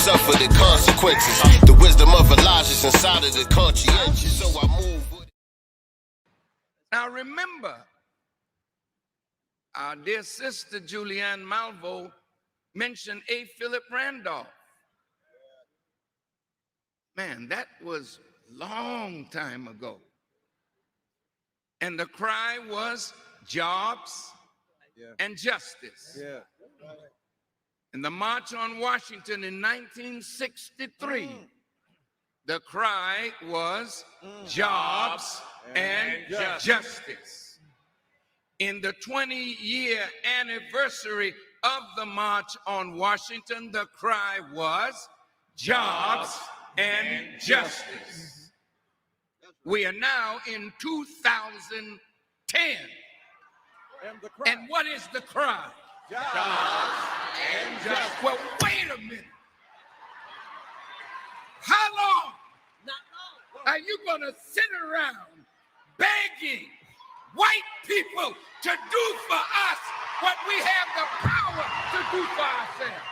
suffer the consequences. The wisdom of Elijah's inside of the conscientious, so I move with it. Now remember, our dear sister Julianne Malvo mentioned A. Philip Randolph. Man, that was a long time ago. And the cry was jobs and justice. In the March on Washington in 1963, the cry was jobs and justice. In the 20-year anniversary of the March on Washington, the cry was jobs and justice. We are now in 2010. And what is the cry? Jobs and justice. Well, wait a minute. How long are you going to sit around begging white people to do for us what we have the power to do for ourselves?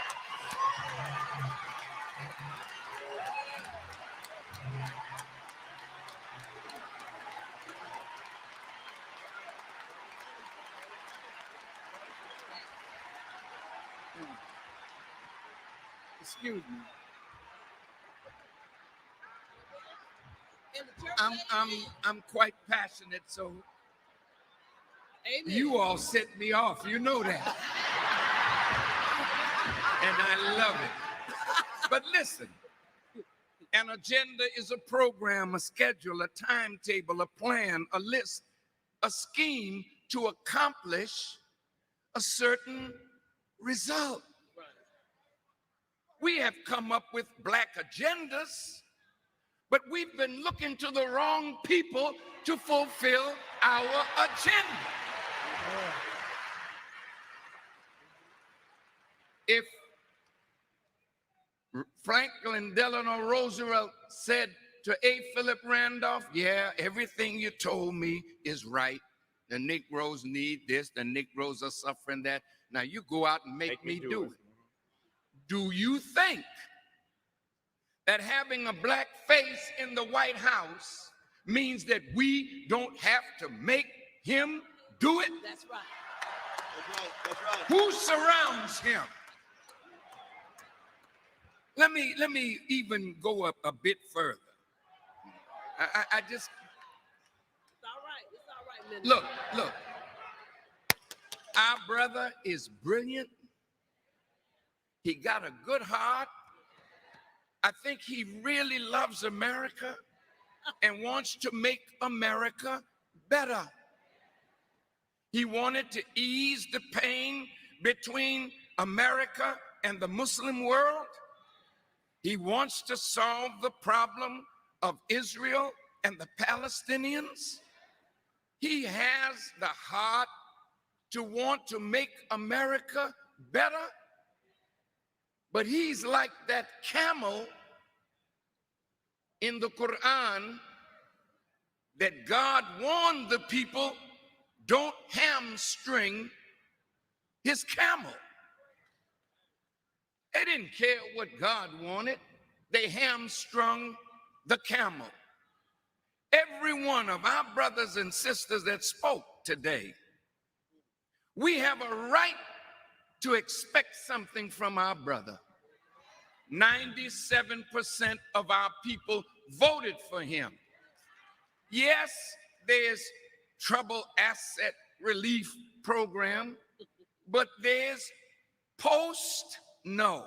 Excuse me. I'm quite passionate, so you all set me off. You know that. And I love it. But listen, an agenda is a program, a schedule, a timetable, a plan, a list, a scheme to accomplish a certain result. We have come up with black agendas, but we've been looking to the wrong people to fulfill our agenda. If Franklin Delano Roosevelt said to A. Philip Randolph, yeah, everything you told me is right. The Negroes need this, the Negroes are suffering that. Now you go out and make me do it. Do you think that having a black face in the White House means that we don't have to make him do it? That's right. That's right. Who surrounds him? Let me even go up a bit further. I just It's all right, Minister. look. Our brother is brilliant. He got a good heart. I think he really loves America and wants to make America better. He wanted to ease the pain between America and the Muslim world. He wants to solve the problem of Israel and the Palestinians. He has the heart to want to make America better. But he's like that camel in the Quran that God warned the people, don't hamstring his camel. They didn't care what God wanted. They hamstrung the camel. Every one of our brothers and sisters that spoke today, we have a right to expect something from our brother. 97% of our people voted for him. Yes, there's trouble asset relief program, but there's no.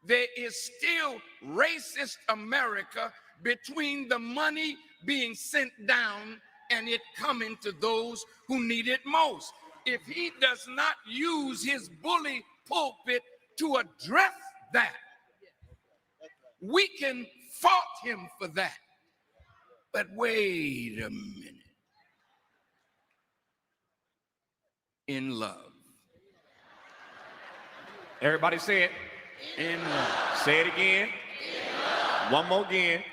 There is still racist America between the money being sent down and it coming to those who need it most. If he does not use his bully pulpit to address that, we can fault him for that. But wait a minute. In love. Everybody say it. In love. Say it again. One more again.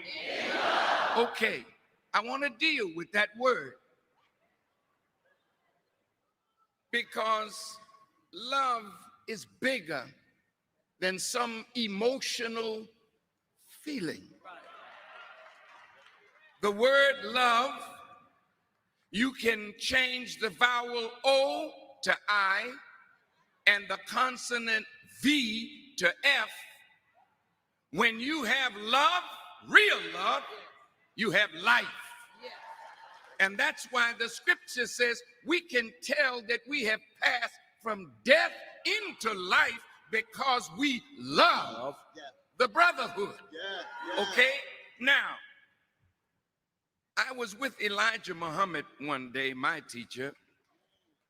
Okay, I want to deal with that word. Because love is bigger than some emotional feeling. The word love, you can change the vowel O to I and the consonant V to F. When you have love, real love, you have life. And that's why the scripture says we can tell that we have passed from death into life because we love the brotherhood. Okay? Now, I was with Elijah Muhammad one day, my teacher,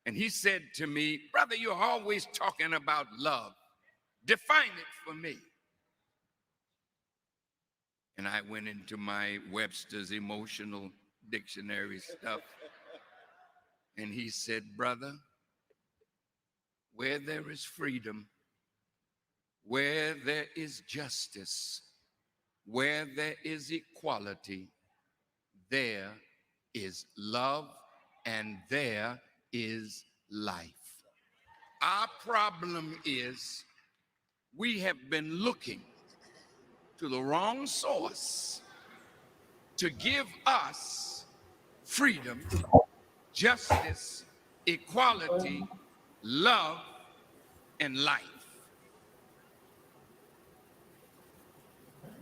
and he said to me, "Brother, you're always talking about love. Define it for me." And I went into my Webster's emotional dictionary stuff. And he said, "Brother, where there is freedom, where there is justice, where there is equality, there is love and there is life." Our problem is we have been looking to the wrong source to give us freedom, justice, equality, love, and life.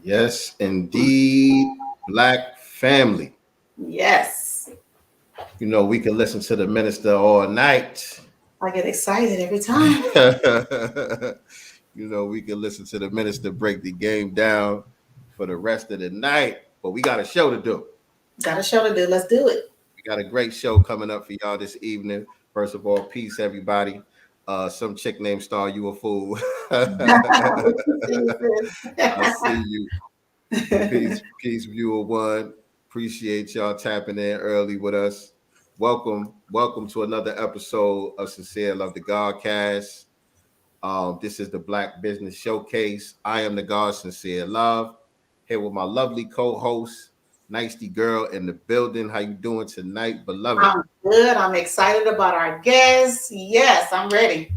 Yes, indeed, Black family. Yes. You know, we can listen to the minister all night. I get excited every time. You know, we can listen to the minister break the game down for the rest of the night, but we got a show to do. Got a show to do. Let's do it. We got a great show coming up for y'all this evening. First of all, peace, everybody. Some chick named Star, you a fool. I see you. Peace, viewer one. Appreciate y'all tapping in early with us. Welcome to another episode of Sincere Love the Godcast. This is the Black Business Showcase. I am the God Sincere Love, here with my lovely co-host, Nicey Girl in the building. How you doing tonight, beloved? I'm good. I'm excited about our guests. Yes, I'm ready.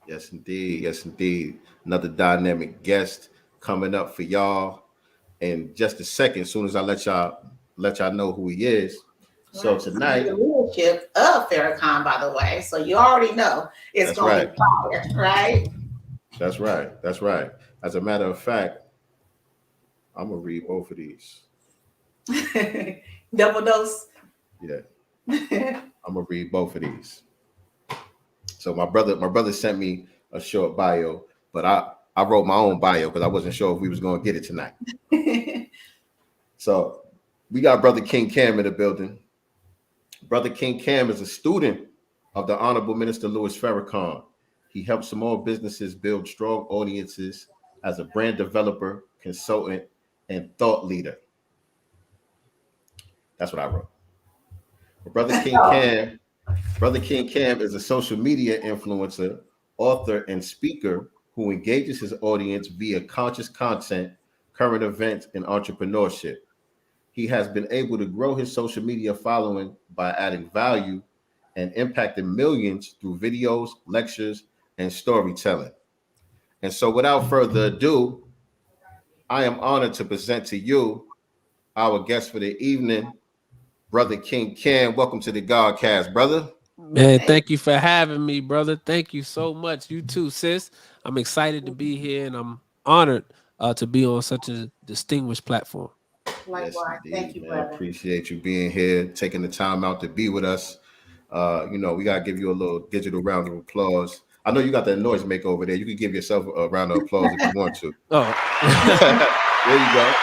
Yes, indeed. Yes, indeed. Another dynamic guest coming up for y'all in just a second. As soon as I let y'all know who he is. So tonight, the leadership of Farrakhan, by the way, so you already know it's going to be fire, right? That's right. That's right. As a matter of fact, I'm gonna read both of these. Double dose. Yeah, I'm gonna read both of these. So my brother sent me a short bio, but I wrote my own bio because I wasn't sure if we was gonna get it tonight. So we got Brother King Cam in the building. Brother King Cam is a student of the Honorable Minister Louis Farrakhan. He helps small businesses build strong audiences as a brand developer, consultant, and thought leader. That's what I wrote. But Brother King Cam is a social media influencer, author, and speaker who engages his audience via conscious content, current events, and entrepreneurship. He has been able to grow his social media following by adding value and impacting millions through videos, lectures, and storytelling. And so without further ado, I am honored to present to you our guest for the evening, Brother King Cam. Welcome to the Godcast, brother. Man, thank you for having me, brother. Thank you so much. You too, sis. I'm excited to be here, and I'm honored to be on such a distinguished platform. Likewise. Yes, indeed, thank you, man. brother. Appreciate you being here, taking the time out to be with us. You know, we gotta give you a little digital round of applause. I know you got that noise maker over there. You can give yourself a round of applause if you want to. Oh, There you go.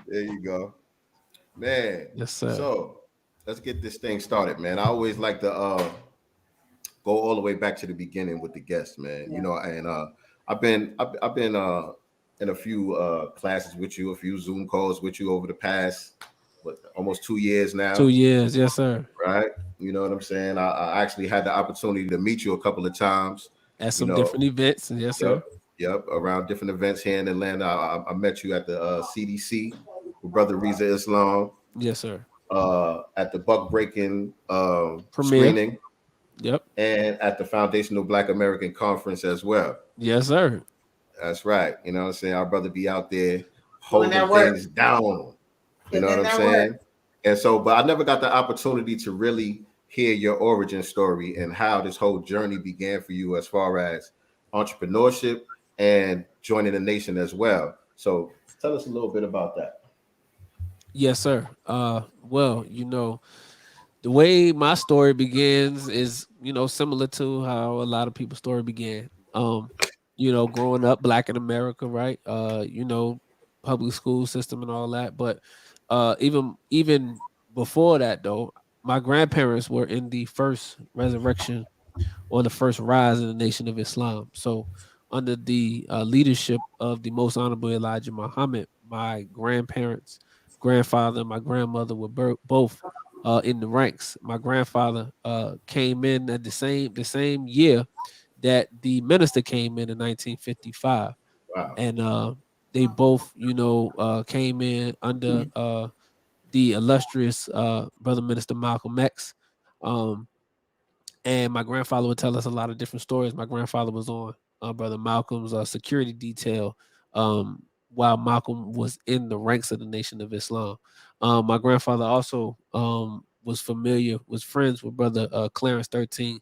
There you go. Man. yes, sir. So let's get this thing started, man. I always like to go all the way back to the beginning with the guests, man. Yeah. You know, and I've been in a few classes with you, a few Zoom calls with you over the past almost 2 years now. 2 years, yes, sir. Right? You know what I'm saying? I actually had the opportunity to meet you a couple of times At some different events, yes, sir. Yep, around different events here in Atlanta. I met you at the CDC with Brother Reza Islam. Yes, sir. At the Buck Breaking Premiere. screening. Yep. and at the Foundational Black American Conference as well. Yes, sir. That's right. You know what I'm saying? Our brother be out there Doing holding that work. things down. You Putting know in what I'm that saying? work. And so, but I never got the opportunity to really hear your origin story and how this whole journey began for you as far as entrepreneurship and joining the nation as well. So tell us a little bit about that. Yes, sir. Well, the way my story begins is, similar to how a lot of people's story began. Growing up black in America, right? Public school system and all that. But even before that though, my grandparents were in the first resurrection or the first rise in the Nation of Islam. So under the leadership of the Most Honorable Elijah Muhammad, my grandparents, grandfather, and my grandmother were both in the ranks. My grandfather came in at the same year that the minister came in 1955, Wow. and they both, came in under the illustrious brother minister Malcolm X. And my grandfather would tell us a lot of different stories. My grandfather was on brother Malcolm's security detail while Malcolm was in the ranks of the Nation of Islam. My grandfather also was friends with brother Clarence 13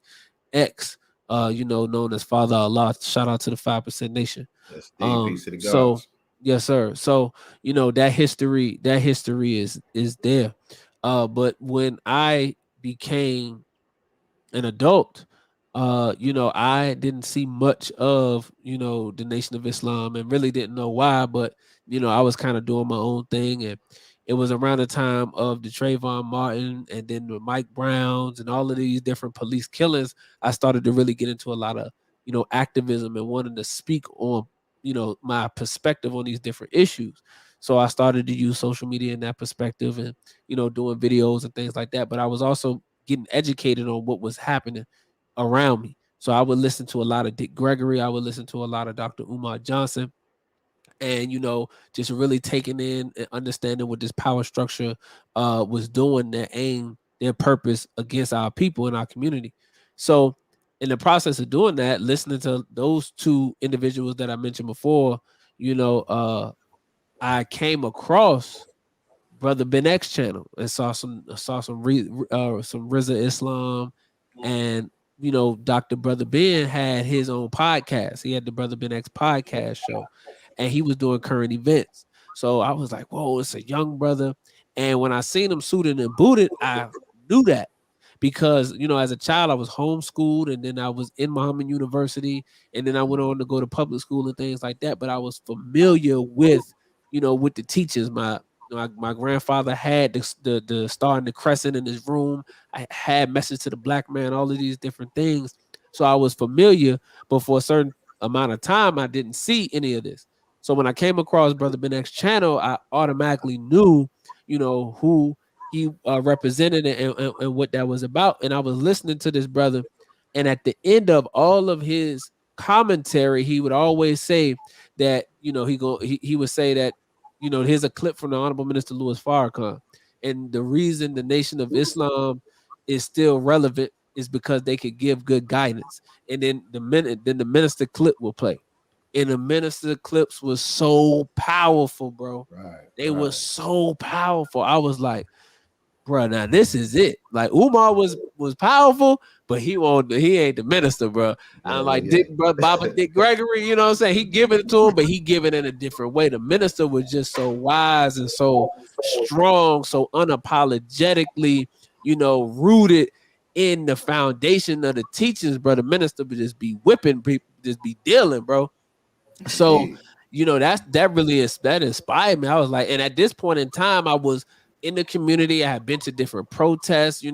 X, known as Father Allah. Shout out to the 5% Nation. Yes, peace to the So gods. yes, sir. So that history is there. But when I became an adult, I didn't see much of, the Nation of Islam and really didn't know why, but, I was kind of doing my own thing. And it was around the time of the Trayvon Martin and then the Mike Browns and all of these different police killings. I started to really get into a lot of, activism and wanting to speak on, my perspective on these different issues. So I started to use social media in that perspective and, doing videos and things like that. But I was also getting educated on what was happening around me. So I would listen to a lot of Dick Gregory. I would listen to a lot of Dr. Umar Johnson, and just really taking in and understanding what this power structure was doing, their purpose against our people in our community. So in the process of doing that, listening to those two individuals that I mentioned before, I came across Brother Ben X channel and saw some Rizza Islam, and Dr. Brother Ben had his own podcast. He had the Brother Ben X podcast show, and he was doing current events. So I was like, whoa, it's a young brother. And when I seen him suited and booted, I knew that because as a child I was homeschooled, and then I was in Muhammad University, and then I went on to go to public school and things like that. But I was familiar with with the teachers. My grandfather had the star and the crescent in his room. I had Message to the Black Man, all of these different things. So I was familiar, but for a certain amount of time, I didn't see any of this. So when I came across Brother Ben X channel, I automatically knew, who he represented and what that was about. And I was listening to this brother, and at the end of all of his commentary, he would always say that, he would say that, here's a clip from the Honorable Minister Louis Farrakhan. And the reason the Nation of Islam is still relevant is because they could give good guidance. And then the minister clip will play. And the minister clips was so powerful, bro. Right. They were so powerful. I was like, bro, now this is it. Like Umar was powerful, but he ain't the minister, bro. I'm like Dick Gregory, you know what I'm saying? He giving it to him, but he giving it in a different way. The minister was just so wise and so strong, so unapologetically, rooted in the foundation of the teachings, bro. The minister would just be whipping people, just be dealing, bro. So, that inspired me. I was like, and at this point in time, I was in the community. I had been to different protests.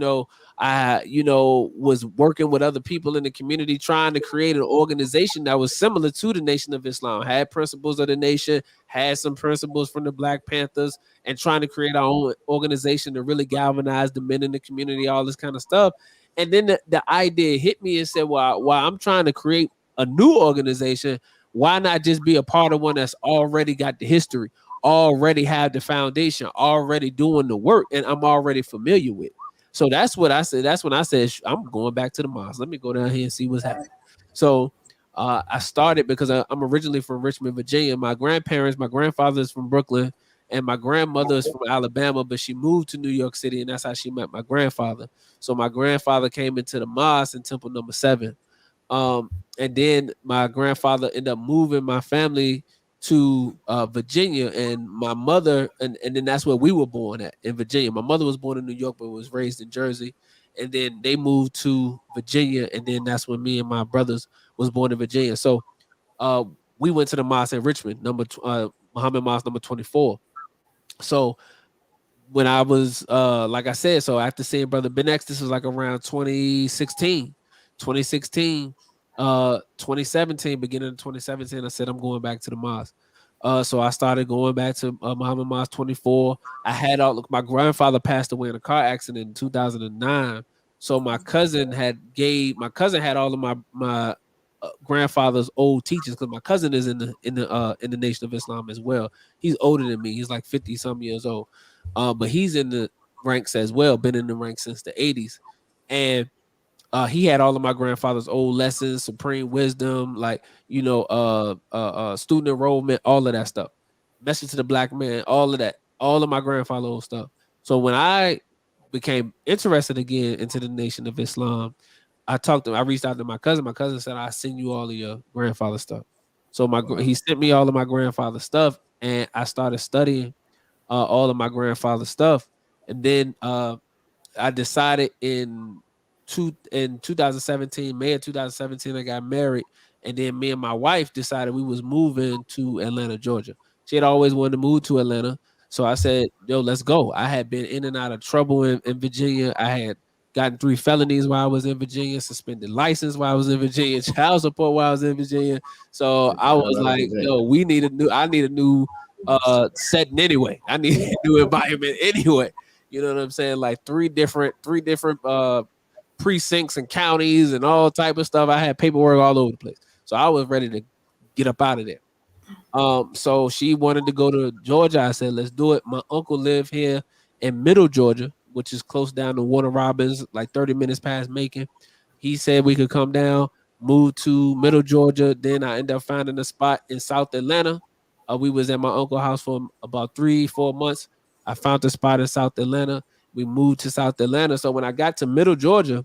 I was working with other people in the community, trying to create an organization that was similar to the Nation of Islam, had principles of the nation, had some principles from the Black Panthers, and trying to create our own organization to really galvanize the men in the community, all this kind of stuff. And then the idea hit me and said, well, while I'm trying to create a new organization, why not just be a part of one that's already got the history, already have the foundation, already doing the work, and I'm already familiar with? So that's what I said. That's when I said I'm going back to the mosque. Let me go down here and see what's happening. So I started because I'm originally from Richmond, Virginia. My grandfather is from Brooklyn, and my grandmother is from Alabama, but she moved to New York City, and that's how she met my grandfather. So my grandfather came into the mosque in Temple Number 7. And then my grandfather ended up moving my family to Virginia, and my mother, and then that's where we were born at, in Virginia. My mother was born in New York, but was raised in Jersey. And then they moved to Virginia, and then that's when me and my brothers was born in Virginia. So we went to the mosque in Richmond, Muhammad Mosque number 24. So when I was like I said, so after seeing Brother Ben X, this was like around 2016, 2017, beginning of 2017, I said I'm going back to the mosque. So I started going back to Muhammad Mosque 24. I had my grandfather passed away in a car accident in 2009. So my cousin had all of my grandfather's old teachers, because my cousin is in the Nation of Islam as well. He's older than me. He's like 50 some years old. But he's in the ranks as well, been in the ranks since the 80s. And he had all of my grandfather's old lessons, supreme wisdom, like, student enrollment, all of that stuff. Message to the Black Man, all of that, all of my grandfather's old stuff. So when I became interested again into the Nation of Islam, I reached out to my cousin. My cousin said, "I'll send you all of your grandfather's stuff." So he sent me all of my grandfather's stuff, and I started studying all of my grandfather's stuff. And then I decided in 2017, May of 2017, I got married. And then me and my wife decided we was moving to Atlanta, Georgia. She had always wanted to move to Atlanta. So I said, yo, let's go. I had been in and out of trouble in Virginia. I had gotten 3 felonies while I was in Virginia, suspended license while I was in Virginia, child support while I was in Virginia. So I was like, yo, I need a new setting anyway. I need a new environment anyway. You know what I'm saying? Like three different precincts and counties and all type of stuff. I had paperwork all over the place. So I was ready to get up out of there. So she wanted to go to Georgia. I said, let's do it. My uncle lived here in Middle Georgia, which is close down to Warner Robins, like 30 minutes past Macon. He said we could come down, move to Middle Georgia. Then I ended up finding a spot in South Atlanta. We was at my uncle's house for about 3-4 months. I found a spot in South Atlanta. We moved to South Atlanta. So when I got to Middle Georgia,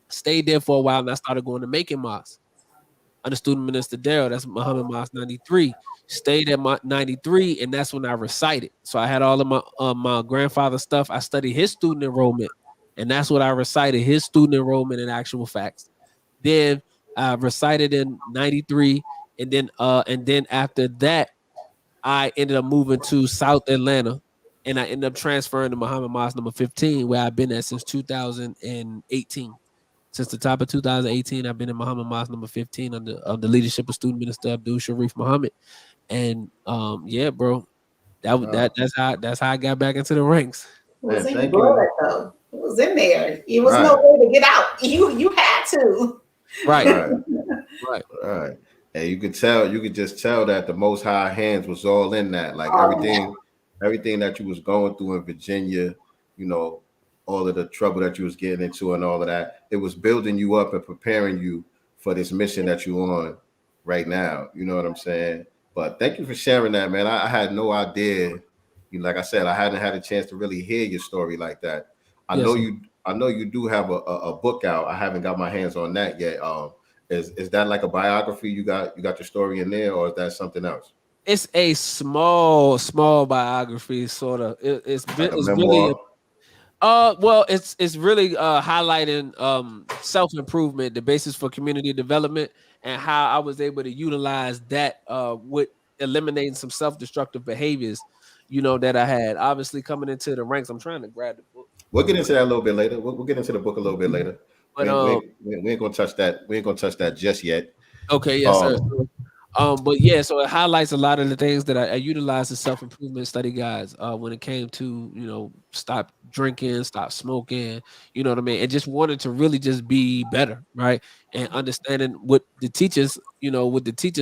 stayed there for a while, and I started going to Macon Mosque under Student Minister Darrell. That's Muhammad Mosque 93. Stayed at my 93, and that's when I recited. So I had all of my grandfather's stuff. I studied his student enrollment, and that's what I recited, his student enrollment and actual facts. Then I recited in 93, and then after that, I ended up moving to South Atlanta, and I ended up transferring to Muhammad Mosque number 15, where I've been at since 2018. Since the top of 2018, I've been in Muhammad Mosque number 15 under the leadership of Student Minister Abdul Sharif Muhammad. And yeah, bro, that's how I got back into the ranks. It was in blood, though. It was in there. It was no way to get out. You had to. Right. Right. And you could just tell that the Most High hands was all in that. Like everything that you was going through in Virginia, all of the trouble that you was getting into and all of that, it was building you up and preparing you for this mission that you're on right now. You know what I'm saying? But thank you for sharing that, man. I had no idea. Like I said, I hadn't had a chance to really hear your story like that. I know you do have a book out. I haven't got my hands on that yet. Is that like a biography? You got your story in there, or is that something else? It's a small biography, sort of. It's really it's really highlighting self-improvement, the basis for community development, and how I was able to utilize that with eliminating some self-destructive behaviors, that I had. Obviously, coming into the ranks, I'm trying to grab the book. We'll get into that a little bit later. We'll get into the book a little bit later. But we ain't gonna touch that. We ain't gonna touch that just yet. Okay, yes, sir. But yeah, so it highlights a lot of the things that I utilized as self-improvement study guides when it came to, stop drinking, stop smoking, you know what I mean? And just wanted to really just be better, right? And understanding what the teachers,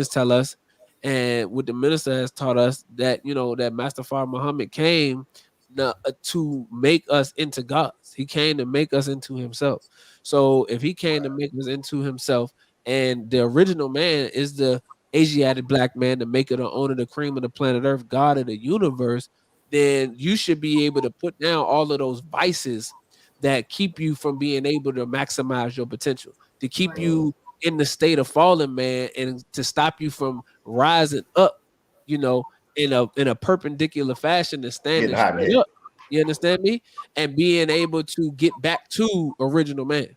tell us, and what the minister has taught us, that, that Master Farrakhan Muhammad came to make us into gods. He came to make us into himself. So if he came to make us into himself, and the original man is the Asiatic black man, the maker, the owner, the cream of the planet Earth, God of the universe, then you should be able to put down all of those vices that keep you from being able to maximize your potential, to keep you in the state of fallen man, and to stop you from rising up, you know, in a perpendicular fashion and standing Getting hot in straight here. up. You understand me? And being able to get back to original man.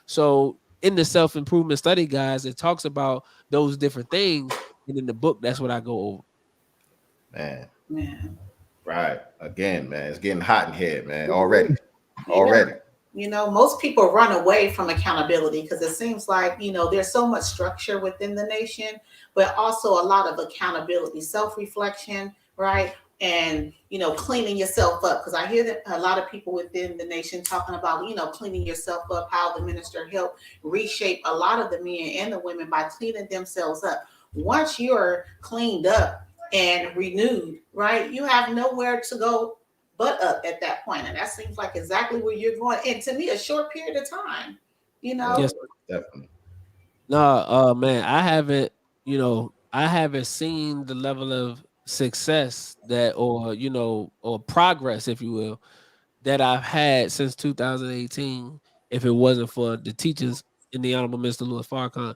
So in the self-improvement study, guys, it talks about those different things. And in the book, that's what I go over. Man. Man. Right. Again, man, it's getting hot in here, man. Already. Most people run away from accountability because it seems like, there's so much structure within the nation, but also a lot of accountability, self-reflection, right? And, cleaning yourself up. Because I hear that a lot of people within the nation talking about, cleaning yourself up, how the minister helped reshape a lot of the men and the women by cleaning themselves up. Once you're cleaned up and renewed, right, you have nowhere to go but up at that point. And that seems like exactly where you're going. And to me, a short period of time, Yes, definitely. No, man, I haven't seen the level of success that, or progress, if you will, that I've had since 2018, if it wasn't for the teachers in the Honorable Minister Louis Farrakhan.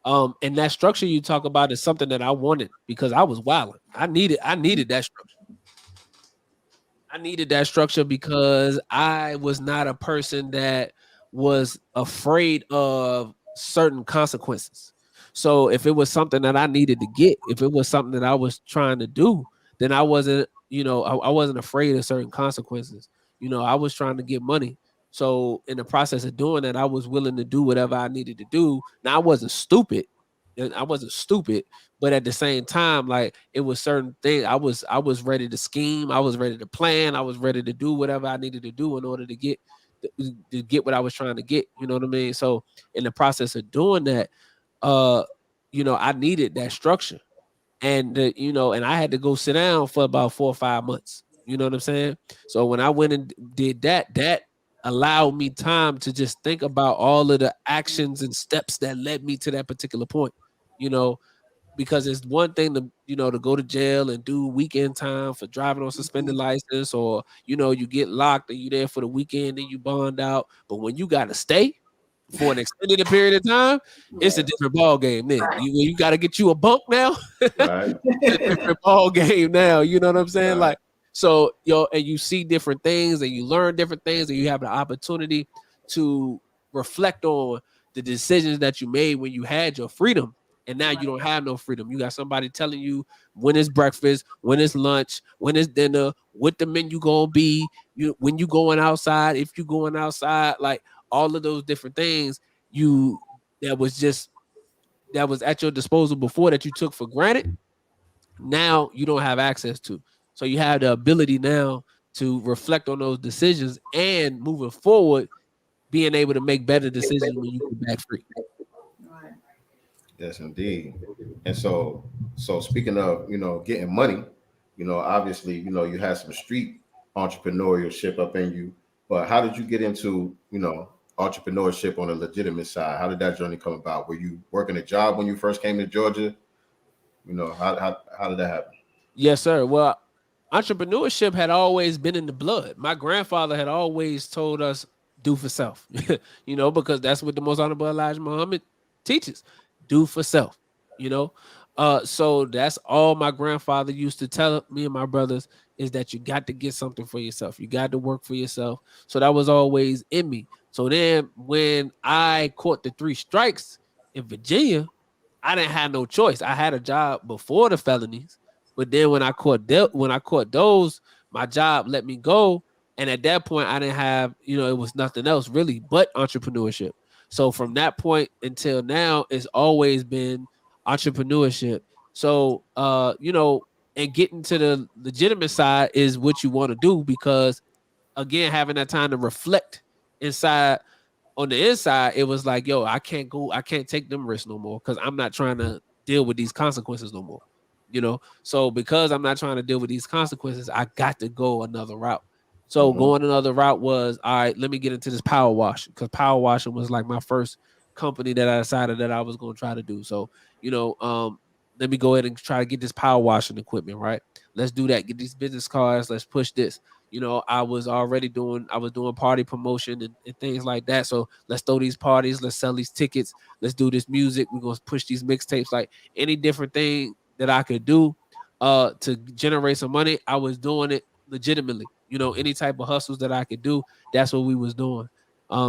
And that structure you talk about is something that I wanted because I was wilding. I needed that structure. I needed that structure because I was not a person that was afraid of certain consequences. So if it was something that I needed to get, if it was something that I was trying to do, then I wasn't, I wasn't afraid of certain consequences. I was trying to get money. So in the process of doing that, I was willing to do whatever I needed to do. Now I wasn't stupid. But at the same time, like, it was certain things I was ready to scheme, I was ready to plan, I was ready to do whatever I needed to do in order to get what I was trying to get. You know what I mean? So in the process of doing that, I needed that structure, and and I had to go sit down for about 4 or 5 months. You know what I'm saying? So when I went and did that allowed me time to just think about all of the actions and steps that led me to that particular point. Because it's one thing to go to jail and do weekend time for driving on suspended license, or you get locked and you there for the weekend and you bond out. But when you got to stay for an extended period of time, it's a different ball game. Then you got to get you a bunk now. Right. It's a different ball game now. You know what I'm saying? Right. Like, so and you see different things and you learn different things and you have the opportunity to reflect on the decisions that you made when you had your freedom. And now you don't have no freedom. You got somebody telling you when it's breakfast, when it's lunch, when it's dinner, what the menu gonna be, when you going outside, if you going outside, like all of those different things that was at your disposal before that you took for granted. Now you don't have access to. So you have the ability now to reflect on those decisions and moving forward, being able to make better decisions when you come back free. Yes, indeed. And so speaking of, getting money, obviously, you had some street entrepreneurship up in you, but how did you get into, entrepreneurship on a legitimate side? How did that journey come about? Were you working a job when you first came to Georgia? How did that happen? Yes, sir. Well, entrepreneurship had always been in the blood. My grandfather had always told us, do for self, because that's what the Most Honorable Elijah Muhammad teaches. Do for self, so that's all my grandfather used to tell me and my brothers, is that you got to get something for yourself. You got to work for yourself. So that was always in me. So then when I caught the 3 strikes in Virginia, I didn't have no choice. I had a job before the felonies, but then when I caught those, my job let me go. And at that point, I didn't have, it was nothing else really but entrepreneurship. So from that point until now, it's always been entrepreneurship. So, and getting to the legitimate side is what you want to do, because again, having that time to reflect inside, on the inside, it was like, yo, I can't take them risks no more, because I'm not trying to deal with these consequences no more. So because I'm not trying to deal with these consequences, I got to go another route. So going another route was, all right, let me get into this power washing, because power washing was like my first company that I decided that I was going to try to do. So, let me go ahead and try to get this power washing equipment, right? Let's do that. Get these business cards. Let's push this. I was doing party promotion and things like that. So let's throw these parties. Let's sell these tickets. Let's do this music. We're going to push these mixtapes, like any different thing that I could do to generate some money. I was doing it legitimately. Any type of hustles that I could do, that's what we was doing.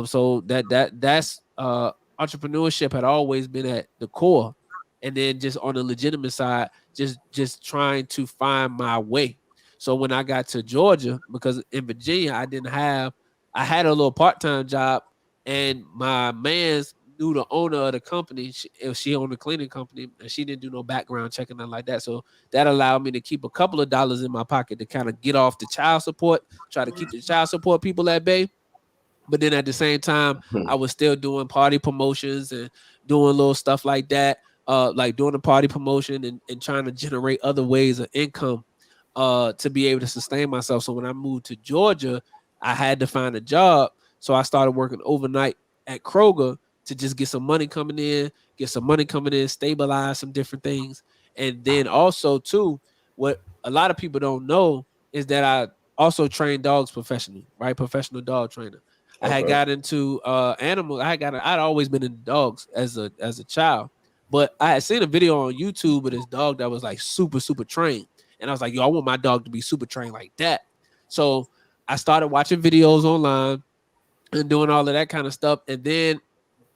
So that's entrepreneurship had always been at the core. And then just on the legitimate side, just trying to find my way. So when I got to Georgia, because in Virginia, I had a little part-time job, and my man's knew the owner of the company. She owned a cleaning company, and she didn't do no background checking, nothing like that. So that allowed me to keep a couple of dollars in my pocket to kind of get off the child support, try to keep the child support people at bay. But then at the same time, I was still doing party promotions and doing little stuff like that, like doing the party promotion and trying to generate other ways of income to be able to sustain myself. So when I moved to Georgia, I had to find a job. So I started working overnight at Kroger to just get some money coming in, stabilize some different things. And then also, too, what a lot of people don't know is that I also train dogs professionally, right? Professional dog trainer. I had got into animals. I'd always been into dogs as a child, but I had seen a video on YouTube of this dog that was like super, super trained. And I was like, yo, I want my dog to be super trained like that. So I started watching videos online and doing all of that kind of stuff. And then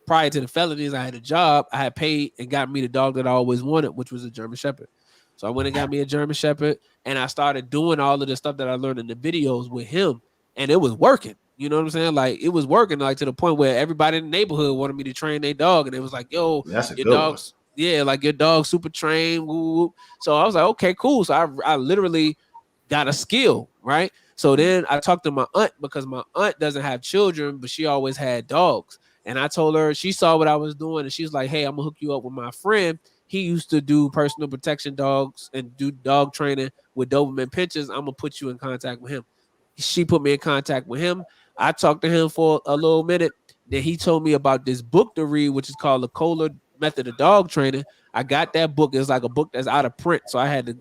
prior to the felonies, I had a job. I had paid and got me the dog that I always wanted, which was a German Shepherd. So I went and got me a German Shepherd, and I started doing all of the stuff that I learned in the videos with him, and it was working. You know what I'm saying? Like, it was working, like, to the point where everybody in the neighborhood wanted me to train their dog, and it was like, yo, your dog's like your dog's super trained. Woo, woo. So I was like, okay, cool. So I literally got a skill, right? So then I talked to my aunt, because my aunt doesn't have children, but she always had dogs. And I told her, she saw what I was doing, and she's like, hey, I'm gonna hook you up with my friend. He used to do personal protection dogs and do dog training with Doberman Pinschers. I'm gonna put you in contact with him. She put me in contact with him. I talked to him for a little minute. Then he told me about this book to read, which is called The Kohler Method of Dog Training. I got that book. It's like a book that's out of print, so I had to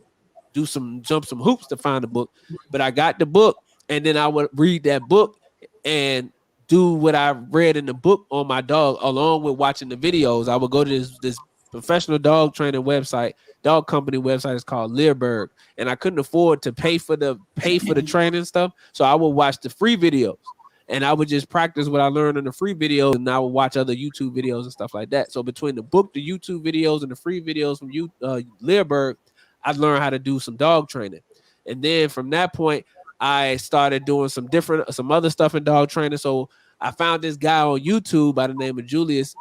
jump some hoops to find the book. But I got the book, and then I would read that book and do what I read in the book on my dog, along with watching the videos. I would go to this professional dog training website, dog company website. It's called Learberg, and I couldn't afford to pay for the training stuff, so I would watch the free videos, and I would just practice what I learned in the free videos, and I would watch other YouTube videos and stuff like that. So between the book, the YouTube videos, and the free videos from Learberg, I learned how to do some dog training. And then from that point, I started doing some other stuff in dog training. So I found this guy on YouTube by the name of Julius,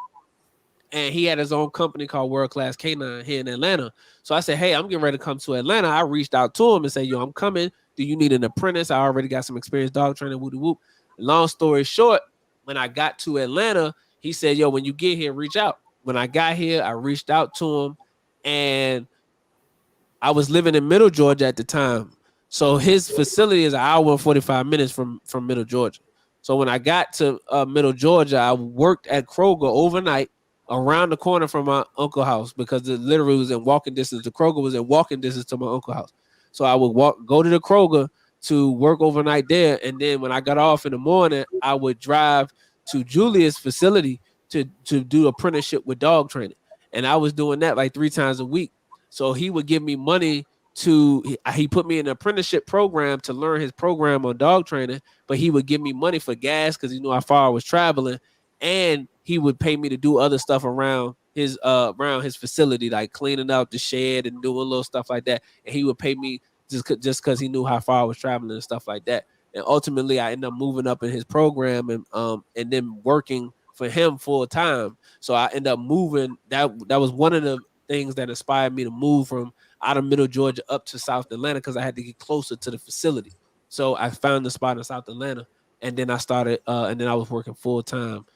and he had his own company called World Class Canine here in Atlanta. So I said, hey, I'm getting ready to come to Atlanta. I reached out to him and said, yo, I'm coming. Do you need an apprentice? I already got some experience dog training, whoop whoop. Long story short, when I got to Atlanta, he said, yo, when you get here, reach out. When I got here, I reached out to him, and I was living in Middle Georgia at the time. So his facility is an hour and 45 minutes from Middle Georgia. So when I got to Middle Georgia, I worked at Kroger overnight around the corner from my uncle's house, because it literally was in walking distance. The Kroger was in walking distance to my uncle's house. So I would go to the Kroger to work overnight there. And then when I got off in the morning, I would drive to Julius' facility to do apprenticeship with dog training. And I was doing that like 3 times a week. So he would give me money he put me in an apprenticeship program to learn his program on dog training, but he would give me money for gas because he knew how far I was traveling, and he would pay me to do other stuff around his facility, like cleaning out the shed and doing little stuff like that. And he would pay me just because he knew how far I was traveling and stuff like that. And ultimately, I ended up moving up in his program and then working for him full time. So I ended up moving. That was one of the things that inspired me to move from out of Middle Georgia up to South Atlanta, because I had to get closer to the facility. So I found the spot in South Atlanta, and then I started, and then I was working full time,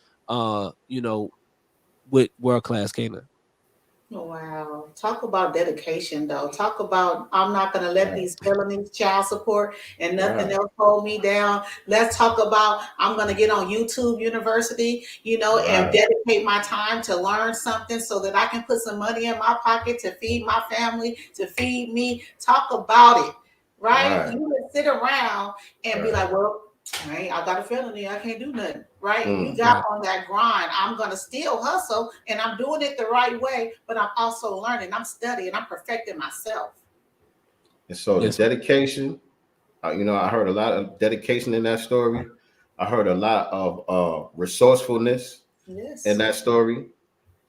with World Class Canine. Wow. Talk about dedication, though. Talk about, I'm not going to let these felonies, child support, and nothing else hold me down. Let's talk about, I'm going to get on YouTube University, and dedicate my time to learn something so that I can put some money in my pocket to feed my family, to feed me. Talk about it, right? You would sit around and be like, well, right, I got a felony. I can't do nothing. Right? You got on that grind. I'm gonna still hustle, and I'm doing it the right way. But I'm also learning. I'm studying. I'm perfecting myself. And so the dedication, I heard a lot of dedication in that story. I heard a lot of resourcefulness in that story,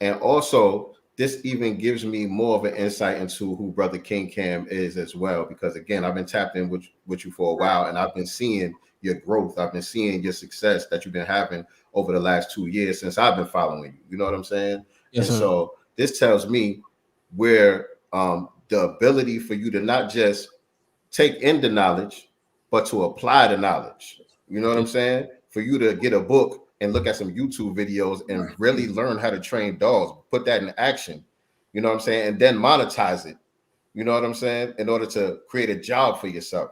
and also this even gives me more of an insight into who Brother King Cam is as well. Because again, I've been tapped in with you for a while, and I've been seeing your growth. I've been seeing your success that you've been having over the last 2 years since I've been following you. You know what I'm saying? Yes, and so this tells me where the ability for you to not just take in the knowledge, but to apply the knowledge. You know what I'm saying? For you to get a book and look at some YouTube videos and really learn how to train dogs, put that in action. You know what I'm saying? And then monetize it. You know what I'm saying? In order to create a job for yourself.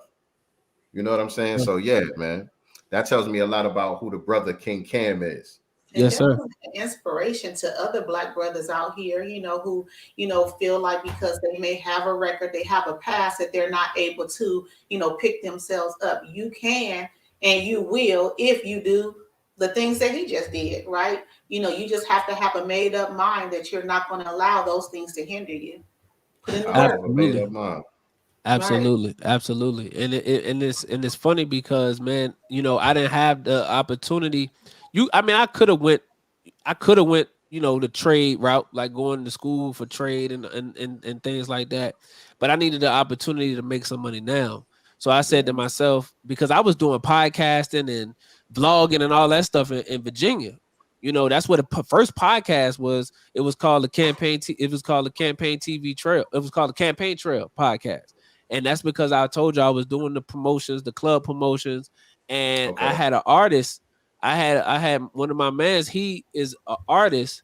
You know what I'm saying? So yeah, man, that tells me a lot about who the brother King Cam is. Yes, sir. Inspiration to other Black brothers out here, who, feel like because they may have a record, they have a past, that they're not able to, pick themselves up. You can, and you will, if you do the things that he just did, right? You just have to have a made up mind that you're not going to allow those things to hinder you. Put in the work. Made up mind. Absolutely, absolutely, and it's funny because, man, I didn't have the opportunity. I could have went, the trade route, like going to school for trade and things like that. But I needed the opportunity to make some money now. So I said to myself, because I was doing podcasting and vlogging and all that stuff in Virginia. That's what the first podcast was. It was called the Campaign. It was called the Campaign TV Trail. It was called the Campaign Trail podcast. And that's because I told you I was doing the promotions, the club promotions, and I had an artist. I had one of my mans. He is an artist,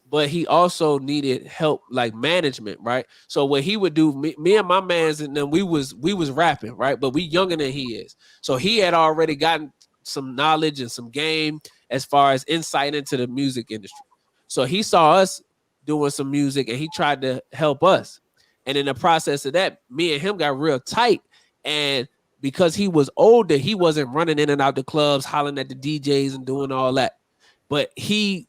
but he also needed help, like management, right? So what he would do, me and my mans, and then we was rapping, right? But we younger than he is, so he had already gotten some knowledge and some game as far as insight into the music industry. So he saw us doing some music, and he tried to help us. And in the process of that, me and him got real tight. And because he was older, he wasn't running in and out the clubs, hollering at the DJs and doing all that. But he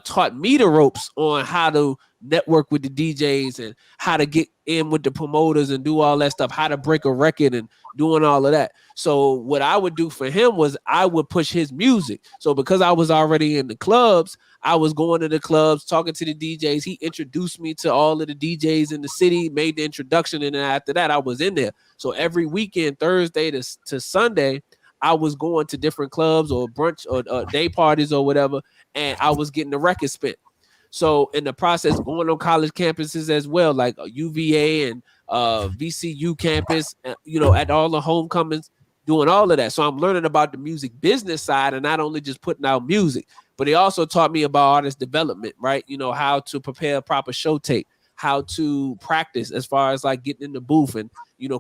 taught me the ropes on how to network with the DJs and how to get in with the promoters and do all that stuff, how to break a record and doing all of that. So what I would do for him was I would push his music. So because I was already in the clubs, I was going to the clubs, talking to the DJs. He introduced me to all of the DJs in the city, made the introduction, and then after that, I was in there. So every weekend, Thursday to Sunday, I was going to different clubs or brunch or day parties or whatever, and I was getting the record spent. So in the process, going on college campuses as well, like UVA and VCU campus, at all the homecomings, doing all of that. So I'm learning about the music business side and not only just putting out music, but he also taught me about artist development, right? How to prepare a proper show tape, how to practice as far as like getting in the booth and,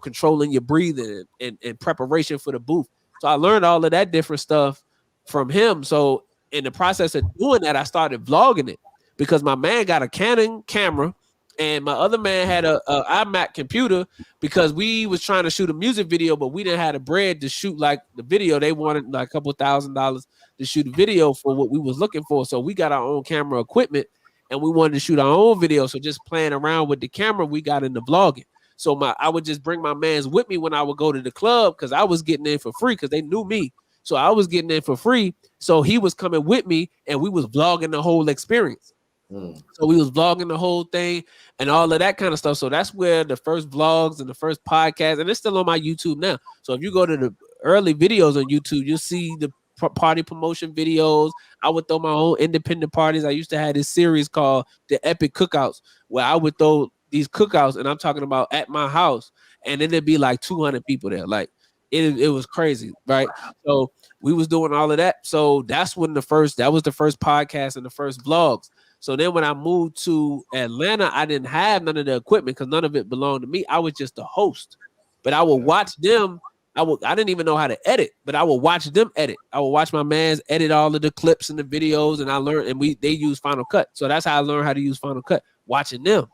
controlling your breathing and preparation for the booth. So I learned all of that different stuff from him. So in the process of doing that, I started vlogging it because my man got a Canon camera and my other man had a iMac computer because we was trying to shoot a music video, but we didn't have the bread to shoot like the video. They wanted like a couple $1,000s to shoot a video for what we was looking for. So we got our own camera equipment and we wanted to shoot our own video. So just playing around with the camera, we got into vlogging. So I would just bring my mans with me when I would go to the club because I was getting in for free because they knew me. So I was getting in for free. So he was coming with me and we was vlogging the whole experience. So we was vlogging the whole thing and all of that kind of stuff. So that's where the first vlogs and the first podcast, and it's still on my YouTube now. So if you go to the early videos on YouTube, you'll see the party promotion videos. I would throw my own independent parties. I used to have this series called the Epic Cookouts where I would throw these cookouts, and I'm talking about at my house, and then there'd be like 200 people there. Like it was crazy, right? So we was doing all of that. So that's when that was the first podcast and the first vlogs. So then when I moved to Atlanta, I didn't have none of the equipment because none of it belonged to me. I was just a host. But I would watch them. I didn't even know how to edit, but I would watch them edit. I would watch my mans edit all of the clips and the videos, and I learned, and they use Final Cut. So that's how I learned how to use Final Cut, watching them.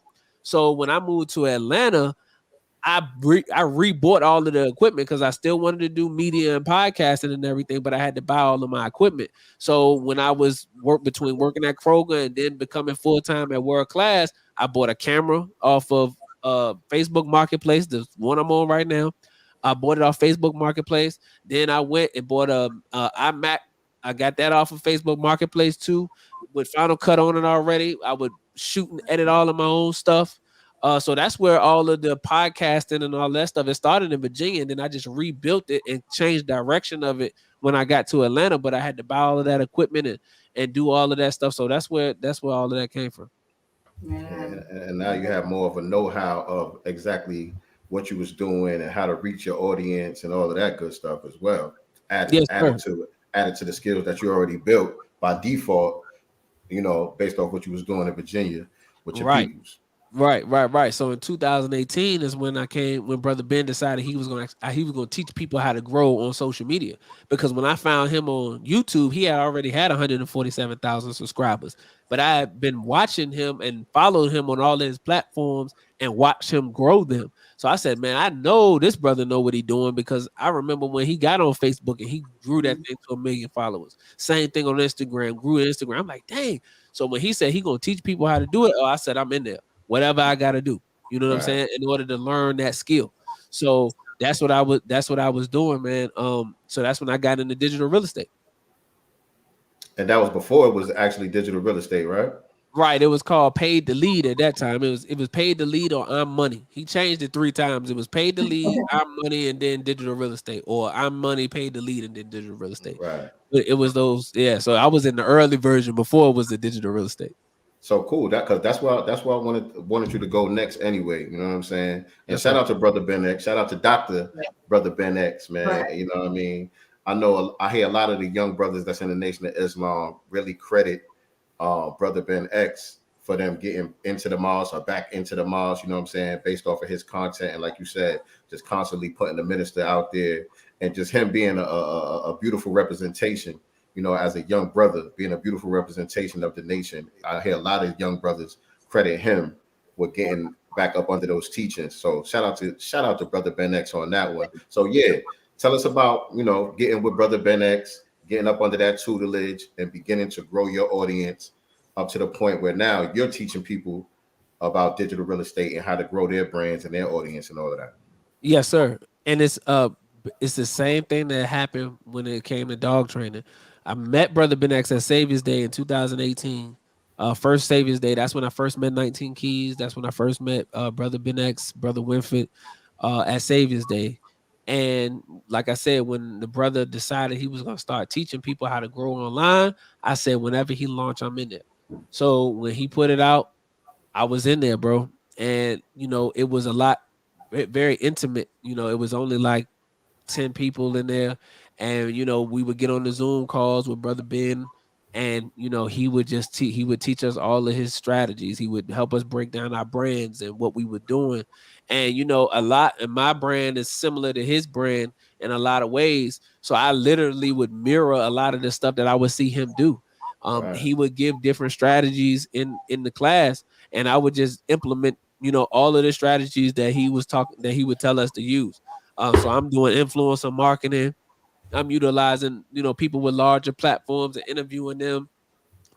So when I moved to Atlanta, I rebought all of the equipment because I still wanted to do media and podcasting and everything, but I had to buy all of my equipment. So when I was between working at Kroger and then becoming full-time at World Class, I bought a camera off of Facebook Marketplace, the one I'm on right now. I bought it off Facebook Marketplace. Then I went and bought a iMac. I got that off of Facebook Marketplace too, with Final Cut on it already. I would shoot and edit all of my own stuff. So that's where all of the podcasting and all that stuff, it started in Virginia, and then I just rebuilt it and changed direction of it when I got to Atlanta. But I had to buy all of that equipment and do all of that stuff. So that's where all of that came from. And now you have more of a know-how of exactly what you was doing and how to reach your audience and all of that good stuff as well. Added to the skills that you already built by default, based off what you was doing in Virginia with your peoples. Right. So in 2018 is when Brother Ben decided he was going to teach people how to grow on social media. Because when I found him on YouTube, he had already had 147,000 subscribers. But I had been watching him and followed him on all of his platforms and watched him grow them. So I said, man, I know this brother know what he's doing, because I remember when he got on Facebook and he grew that thing to 1 million followers. Same thing on Instagram, grew Instagram. I'm like, dang. So when he said he going to teach people how to do it, I said, I'm in there. Whatever I got to do, you know what I'm saying, in order to learn that skill. So that's what I was doing, man. So that's when I got into digital real estate. And that was before it was actually digital real estate, right? Right. It was called Paid to Lead at that time. It was Paid to Lead or I'm Money. He changed it 3 times. It was Paid to Lead, I'm Money, and then digital real estate, or I'm Money, Paid to Lead, and then digital real estate. Right. It was those. Yeah. So I was in the early version before it was the digital real estate. So cool. Because that's why I wanted you to go next anyway. You know what I'm saying? And shout out to Brother Ben X. Shout out to Dr. Brother Ben X, man. Right. You know what I mean? I hear a lot of the young brothers that's in the Nation of Islam really credit Brother Ben X for them getting into the mosque or back into the mosque, you know what I'm saying, based off of his content. And like you said, just constantly putting the minister out there, and just him being a beautiful representation. As a young brother, being a beautiful representation of the nation. I hear a lot of young brothers credit him with getting back up under those teachings. So shout out to Brother Ben X on that one. So yeah, tell us about, getting with Brother Ben X, getting up under that tutelage and beginning to grow your audience up to the point where now you're teaching people about digital real estate and how to grow their brands and their audience and all of that. Yes, sir. And it's the same thing that happened when it came to dog training. I met Brother Ben X at Savior's Day in 2018. First Savior's Day. That's when I first met 19 Keys. That's when I first met Brother Ben X, Brother Winford at Savior's Day. And like I said, when the brother decided he was going to start teaching people how to grow online, I said, whenever he launched, I'm in there. So when he put it out, I was in there, bro. And, it was a lot, very intimate. It was only like 10 people in there. And, we would get on the Zoom calls with Brother Ben, and, he would just he would teach us all of his strategies. He would help us break down our brands and what we were doing. And, a lot, and my brand is similar to his brand in a lot of ways. So I literally would mirror a lot of the stuff that I would see him do. He would give different strategies in the class, and I would just implement, all of the strategies that he would tell us to use. So I'm doing influencer marketing. I'm utilizing, people with larger platforms and interviewing them.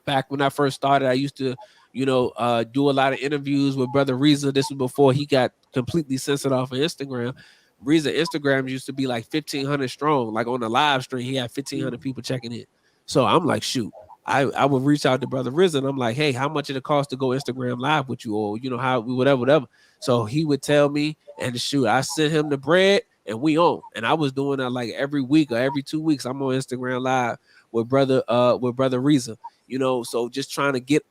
Back when I first started, I used to, do a lot of interviews with Brother Reza. This was before he got completely censored off of Instagram. Reza Instagram used to be like 1,500 strong. Like on the live stream, he had 1,500 people checking in. So I'm like, shoot, I would reach out to Brother Reza, and I'm like, hey, how much it cost to go Instagram live with you, or how whatever. So he would tell me, and shoot, I sent him the bread. And we on, and I was doing that like every week or every 2 weeks. I'm on Instagram live with Brother Reza, so just trying to get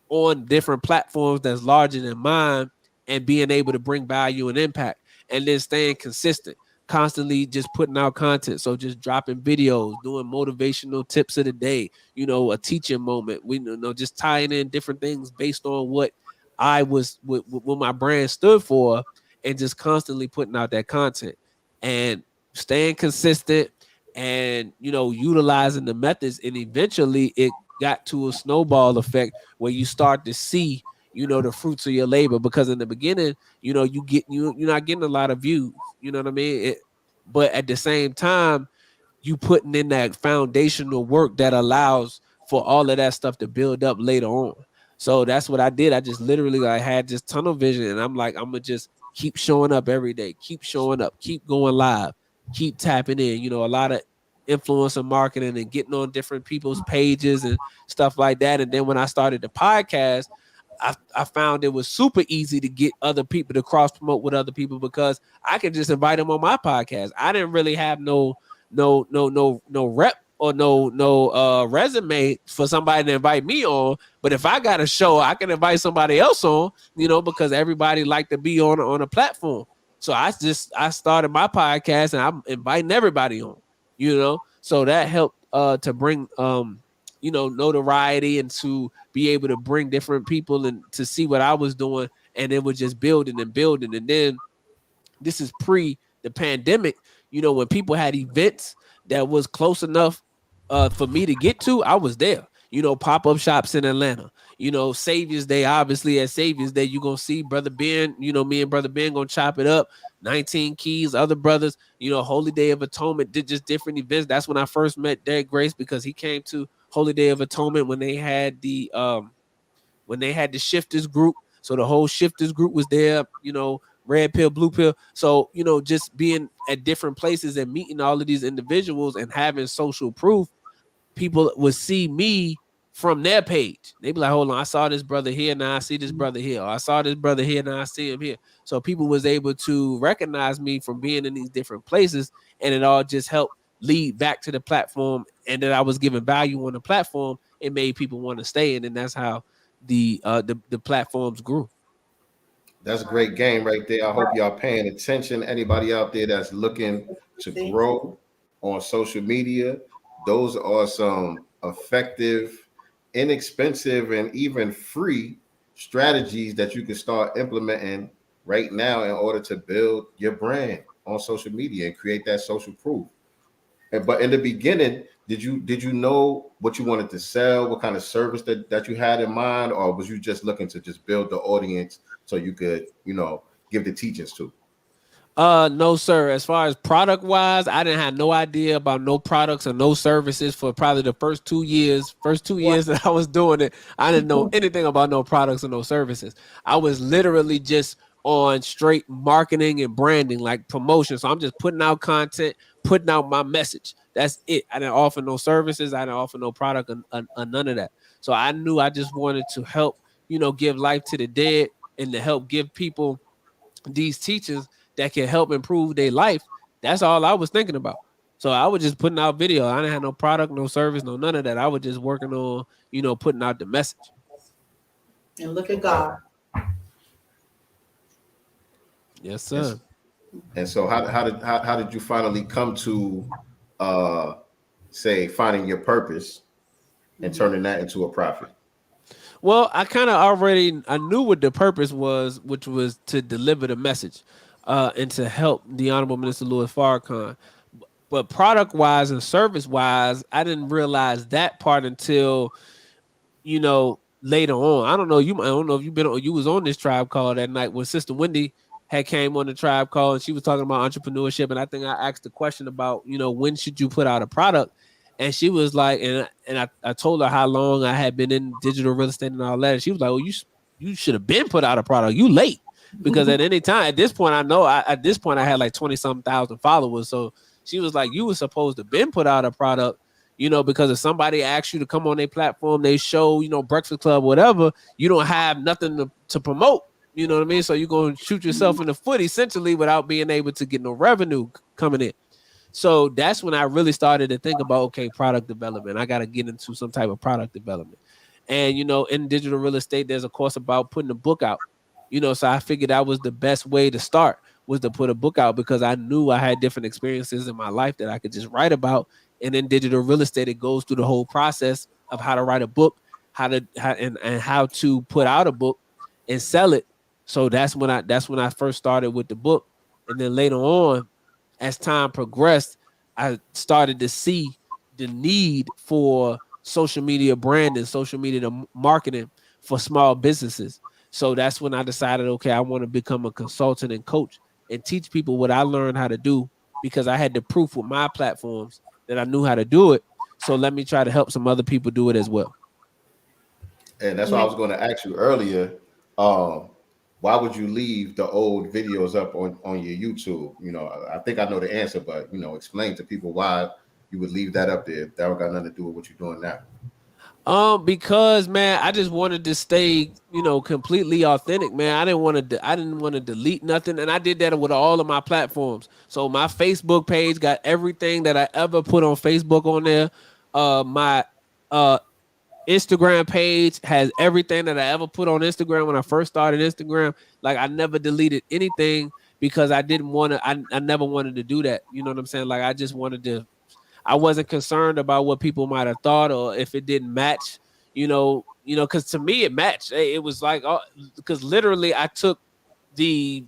on different platforms that's larger than mine and being able to bring value and impact, and then staying consistent. constantly just putting out content. So just dropping videos, doing motivational tips of the day, a teaching moment. We just tying in different things based on what I was, what my brand stood for, and just constantly putting out that content and staying consistent and utilizing the methods. And eventually it got to a snowball effect where you start to see the fruits of your labor, because in the beginning you're not getting a lot of views, you know what I mean, but at the same time you putting in that foundational work that allows for all of that stuff to build up later on. So that's what I did. I just literally had this tunnel vision, and I'm like, I'm gonna just keep showing up every day, keep showing up, keep going live, keep tapping in, a lot of influencer marketing and getting on different people's pages and stuff like that. And then when I started the podcast, I found it was super easy to get other people to cross promote with other people, because I could just invite them on my podcast. I didn't really have no rep or no resume for somebody to invite me on. But if I got a show, I can invite somebody else on, because everybody like to be on a platform. So I started my podcast and I'm inviting everybody on, so that helped to bring notoriety and to be able to bring different people and to see what I was doing. And it was just building and building. And then this is pre the pandemic, when people had events that was close enough for me to get to, I was there. Pop-up shops in Atlanta, Savior's Day. Obviously at Savior's Day, you're going to see Brother Ben, me and Brother Ben going to chop it up. 19 Keys, other brothers, Holy Day of Atonement, did just different events. That's when I first met Derek Grace, because he came to Holy Day of Atonement when they had the Shifters group. So the whole Shifters group was there, red pill, blue pill. So, just being at different places and meeting all of these individuals and having social proof, people would see me from their page. They'd be like, hold on, I saw this brother here, now I see this brother here. Or I saw this brother here, now I see him here. So people was able to recognize me from being in these different places, and it all just helped lead back to the platform, and that I was giving value on the platform. It made people want to stay in, and that's how the platforms grew. That's a great game right there. I hope y'all paying attention. Anybody out there that's looking to grow on social media, those are some effective, inexpensive, and even free strategies that you can start implementing right now in order to build your brand on social media and create that social proof. But in the beginning, did you know what you wanted to sell, what kind of service that you had in mind, or was you just looking to just build the audience so you could, give the teachings to? No, sir. As far as product wise, I didn't have no idea about no products or no services for probably the first 2 years. First 2 years that I was doing it, I didn't know anything about no products or no services. I was literally just on straight marketing and branding, like promotion. So I'm just putting out content, putting out my message. That's it. I didn't offer no services. I didn't offer no product and none of that. So I knew I just wanted to help, give life to the dead and to help give people these teachers that can help improve their life. That's all I was thinking about. So I was just putting out video. I didn't have no product, no service, no none of that. I was just working on, putting out the message. And look at God. Yes, sir. And so how did you finally come to say finding your purpose and turning that into a profit? Well, I kind of I knew what the purpose was, which was to deliver the message and to help the Honorable Minister Louis Farrakhan. But product wise and service wise, I didn't realize that part until, later on. I don't know if you was on this tribe call that night when Sister Wendy had came on the tribe call, and she was talking about entrepreneurship. And I think I asked the question about, when should you put out a product? And she was like, and I told her how long I had been in digital real estate and all that. And she was like, well, you should have been put out a product. You late. Because at any time, at this point, I had like 20-something thousand followers. So she was like, you were supposed to been put out a product, because if somebody asks you to come on their platform, they show, Breakfast Club, whatever, you don't have nothing to promote. You know what I mean? So you're going to shoot yourself in the foot essentially without being able to get no revenue coming in. So that's when I really started to think about, okay, product development. I got to get into some type of product development. And, in digital real estate, there's a course about putting a book out, so I figured that was the best way to start was to put a book out, because I knew I had different experiences in my life that I could just write about. And in digital real estate, it goes through the whole process of how to write a book, how to put out a book and sell it. So that's when I first started with the book. And then later on, as time progressed, I started to see the need for social media branding, social media marketing for small businesses. So that's when I decided, okay, I want to become a consultant and coach and teach people what I learned how to do, because I had the proof with my platforms that I knew how to do it. So let me try to help some other people do it as well. And that's why I was going to ask you earlier, why would you leave the old videos up on your YouTube? You know, I think I know the answer, but, you know, explain to people why you would leave that up there. That don't got nothing to do with what you're doing now. Because, man, I just wanted to stay, you know, completely authentic, man. I didn't want to delete nothing. And I did that with all of my platforms. So my Facebook page got everything that I ever put on Facebook on there. My Instagram page has everything that I ever put on Instagram when I first started Instagram. Like, I never deleted anything because I didn't want to, I never wanted to do that. You know what I'm saying? Like, I just wanted to, I wasn't concerned about what people might have thought or if it didn't match, because to me it matched. It was like, because literally I took the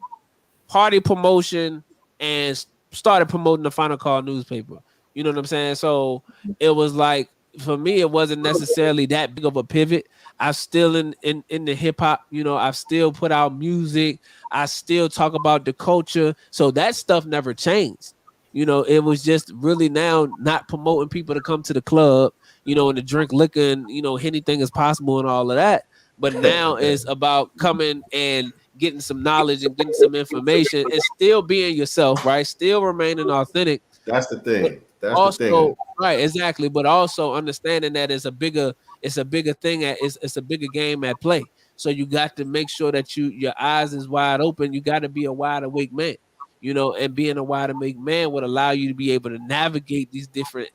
party promotion and started promoting the Final Call newspaper. You know what I'm saying? So it was like, for me, it wasn't necessarily that big of a pivot. I'm still in the hip hop, I've still put out music. I still talk about the culture. So that stuff never changed. It was just really now not promoting people to come to the club, and to drink liquor and, anything is possible and all of that. But now it's about coming and getting some knowledge and getting some information and still being yourself, right? Still remaining authentic. That's the thing. That's also, the thing. Right, exactly. But also understanding that it's a bigger thing, it's a bigger game at play. So you got to make sure that your eyes is wide open. You got to be a wide awake man, and being a wide awake man would allow you to be able to navigate these different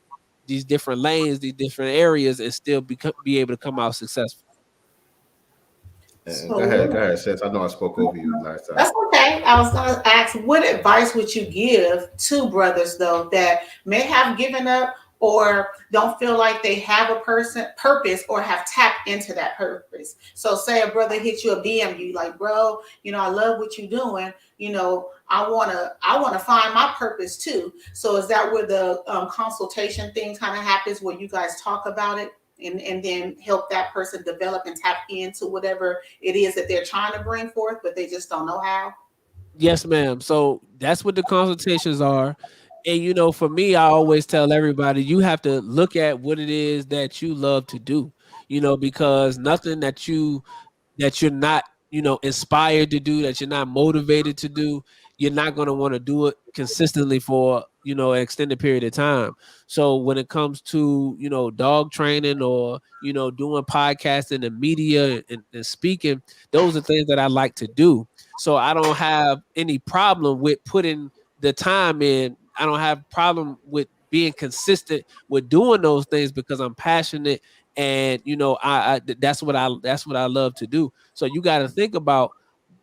lanes, these different areas, and still be able to come out successful. So, go ahead, Sis. I know I spoke over you last time. That's okay. I was going to ask, what advice would you give to brothers, though, that may have given up or don't feel like they have a purpose or have tapped into that purpose? So say a brother hits you a DM, you like, bro, I love what you're doing. I want to find my purpose too. So is that where the consultation thing kind of happens, where you guys talk about it? And then help that person develop and tap into whatever it is that they're trying to bring forth, but they just don't know how? Yes, ma'am. So that's what the consultations are. And, for me, I always tell everybody, you have to look at what it is that you love to do, because nothing that you're not, inspired to do, that you're not motivated to do, you're not going to want to do it consistently for, an extended period of time. So when it comes to, dog training or, doing podcasting and media and speaking, those are things that I like to do. So I don't have any problem with putting the time in. I don't have problem with being consistent with doing those things because I'm passionate and that's what I love to do. So you got to think about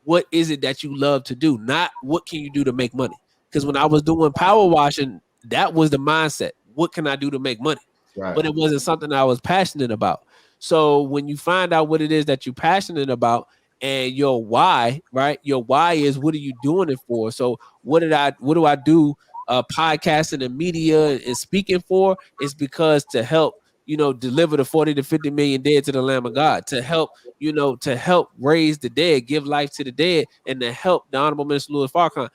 what is it that you love to do, not what can you do to make money. Because when I was doing power washing, that was the mindset. What can I do to make money? Right. But it wasn't something I was passionate about. So when you find out what it is that you're passionate about and your why, right? Your why is, what are you doing it for? So what do I do podcasting and media and speaking for? Is because to help, deliver the 40 to 50 million dead to the Lamb of God, to help, to help raise the dead, give life to the dead, and to help the Honorable Minister Louis Farrakhan,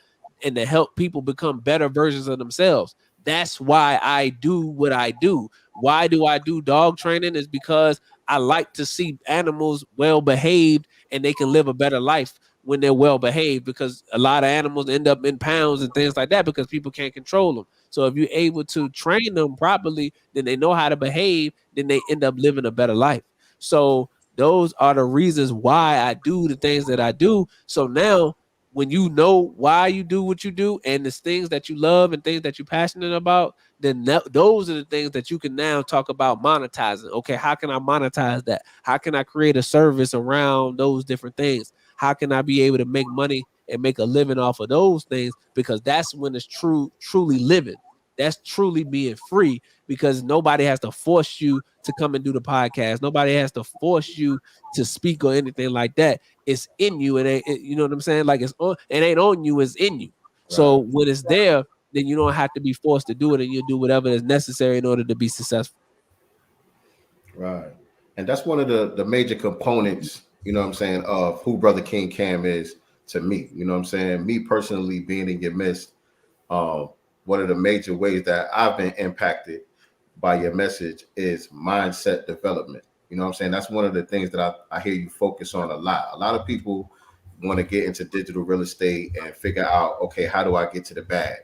and to help people become better versions of themselves. That's why I do what I do. Why do I do dog training? Is because I like to see animals well behaved and they can live a better life when they're well behaved, because a lot of animals end up in pounds and things like that because people can't control them. So if you're able to train them properly, then they know how to behave, then they end up living a better life. So those are the reasons why I do the things that I do. So now when you know why you do what you do and the things that you love and things that you're passionate about, then those are the things that you can now talk about monetizing. Okay, how can I monetize that? How can I create a service around those different things? How can I be able to make money and make a living off of those things, because that's when it's truly living. That's truly being free, because nobody has to force you to come and do the podcast. Nobody has to force you to speak or anything like that. It's in you. You know what I'm saying? Like it ain't on you, it's in you. So when it's there, then you don't have to be forced to do it, and you do whatever is necessary in order to be successful. Right. And that's one of the major components, you know what I'm saying, of who Brother King Cam is to me. You know what I'm saying? Me personally being in your midst, one of the major ways that I've been impacted by your message is mindset development. You know what I'm saying? That's one of the things that I hear you focus on a lot. A lot of people want to get into digital real estate and figure out, okay, how do I get to the bag?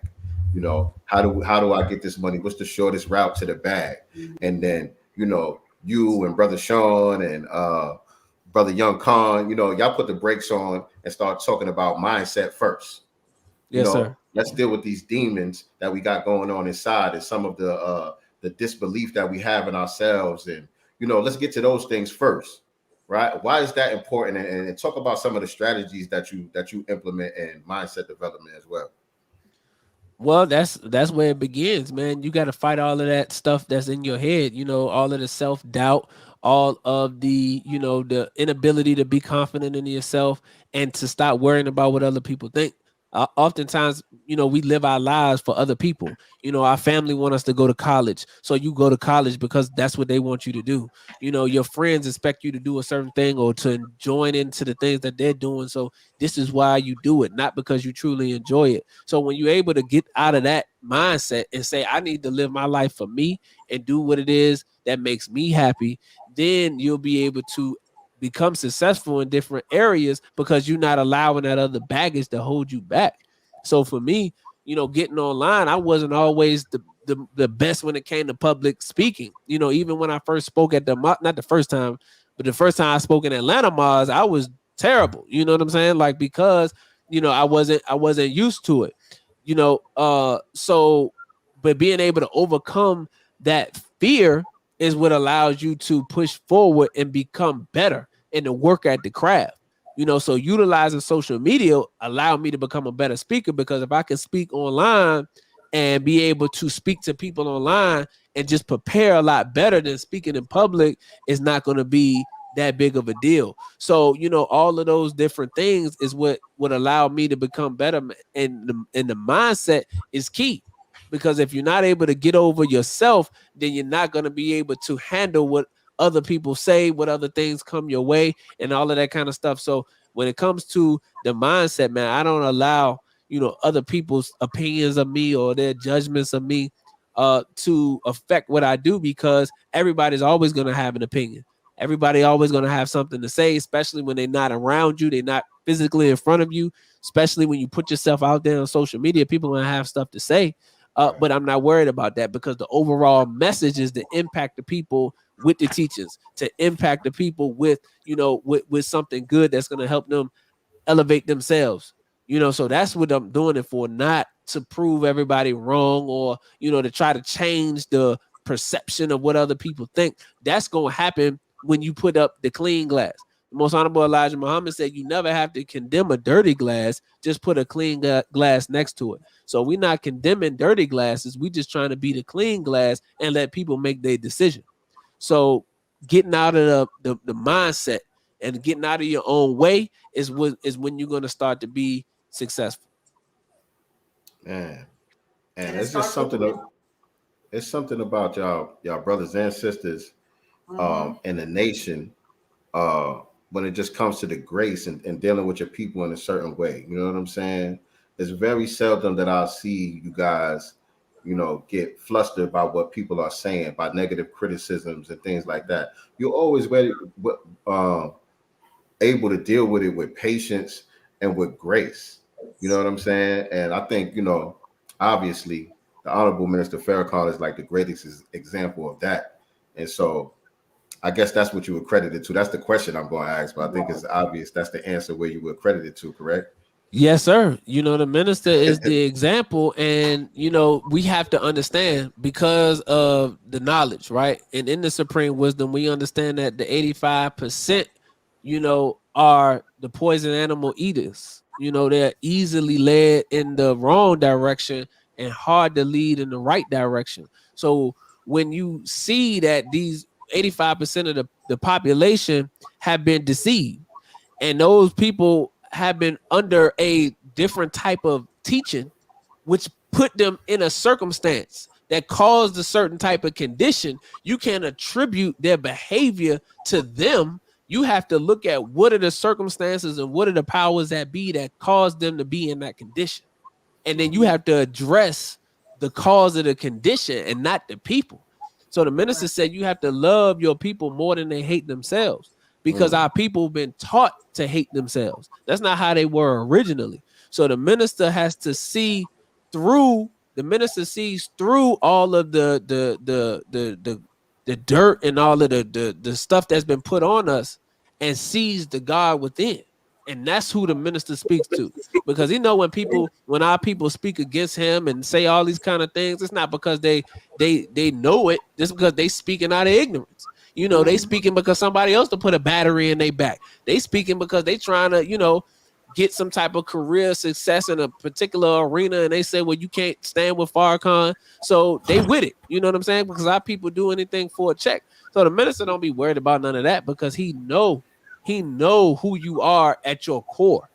You know, how do I get this money? What's the shortest route to the bag? And then, you know, you and Brother Sean and Brother Young Khan, you know, y'all put the brakes on and start talking about mindset first. You know, sir. Let's deal with these demons that we got going on inside, and some of the disbelief that we have in ourselves, and you know, let's get to those things first, right? Why is that important? And talk about some of the strategies that you implement in mindset development as well. Well, that's where it begins, man. You got to fight all of that stuff that's in your head, you know, all of the self-doubt, all of the, you know, the inability to be confident in yourself, and to stop worrying about what other people think. Oftentimes, you know, we live our lives for other people. You know, our family want us to go to college, so you go to college because that's what they want you to do. You know, your friends expect you to do a certain thing or to join into the things that they're doing, so this is why you do it, not because you truly enjoy it. So when you're able to get out of that mindset and say, I need to live my life for me and do what it is that makes me happy, then you'll be able to become successful in different areas, because you're not allowing that other baggage to hold you back. So for me, you know, getting online, I wasn't always the best when it came to public speaking. You know, even when I first spoke at not the first time, but the first time I spoke in Atlanta Mars, I was terrible. You know what I'm saying? Like, because, you know, I wasn't used to it, you know, but being able to overcome that fear is what allows you to push forward and become better and to work at the craft. You know, so utilizing social media allowed me to become a better speaker, because if I can speak online and be able to speak to people online and just prepare a lot better than speaking in public, is not going to be that big of a deal. So, you know, all of those different things is what would allow me to become better. And the mindset is key. Because if you're not able to get over yourself, then you're not going to be able to handle what other people say, what other things come your way, and all of that kind of stuff. So when it comes to the mindset, man, I don't allow, you know, other people's opinions of me or their judgments of me to affect what I do, because everybody's always going to have an opinion. Everybody always going to have something to say, especially when they're not around you. They're not physically in front of you, especially when you put yourself out there on social media. People are going to have stuff to say. But I'm not worried about that, because the overall message is to impact the people with the teachings, to impact the people with, you know, with something good that's going to help them elevate themselves. You know, so that's what I'm doing it for, not to prove everybody wrong or, you know, to try to change the perception of what other people think. That's going to happen when you put up the clean glass. The Most Honorable Elijah Muhammad said you never have to condemn a dirty glass, just put a clean glass next to it. So we're not condemning dirty glasses. We just trying to be the clean glass and let people make their decision. So getting out of the mindset and getting out of your own way is when you're going to start to be successful. Man, and it's just something. It's something about y'all brothers and sisters in the nation when it just comes to the grace and dealing with your people in a certain way. You know what I'm saying? It's very seldom that I'll see you guys, you know, get flustered by what people are saying, by negative criticisms and things like that. You're always able to deal with it with patience and with grace. You know what I'm saying? And I think, you know, obviously the Honorable Minister Farrakhan is like the greatest example of that. And so I guess that's what you were credited to. That's the question I'm going to ask, but I think it's obvious that's the answer where you were credited to, correct? Yes, sir. You know, the minister is the example, and, you know, we have to understand, because of the knowledge, right? And in the supreme wisdom, we understand that the 85%, you know, are the poison animal eaters. they're easily led in the wrong direction and hard to lead in the right direction. So when you see that these 85% of the population have been deceived, and those people have been under a different type of teaching, which put them in a circumstance that caused a certain type of condition, you can't attribute their behavior to them. You have to look at what are the circumstances and what are the powers that be that caused them to be in that condition. And then you have to address the cause of the condition and not the people. So the minister said you have to love your people more than they hate themselves, because our people have been taught to hate themselves. That's not how they were originally. So the minister has to see through, the minister sees through all of the dirt and all of the stuff that's been put on us, and sees the God within. And that's who the minister speaks to, because he know when our people speak against him and say all these kind of things, it's not because they know it, just because they speaking out of ignorance. They speaking because somebody else to put a battery in their back. They speaking because they trying to get some type of career success in a particular arena, and they say, well, you can't stand with Farrakhan, so they with it. You know what I'm saying? Because our people do anything for a check. So the minister don't be worried about none of that, because he know who you are at your core.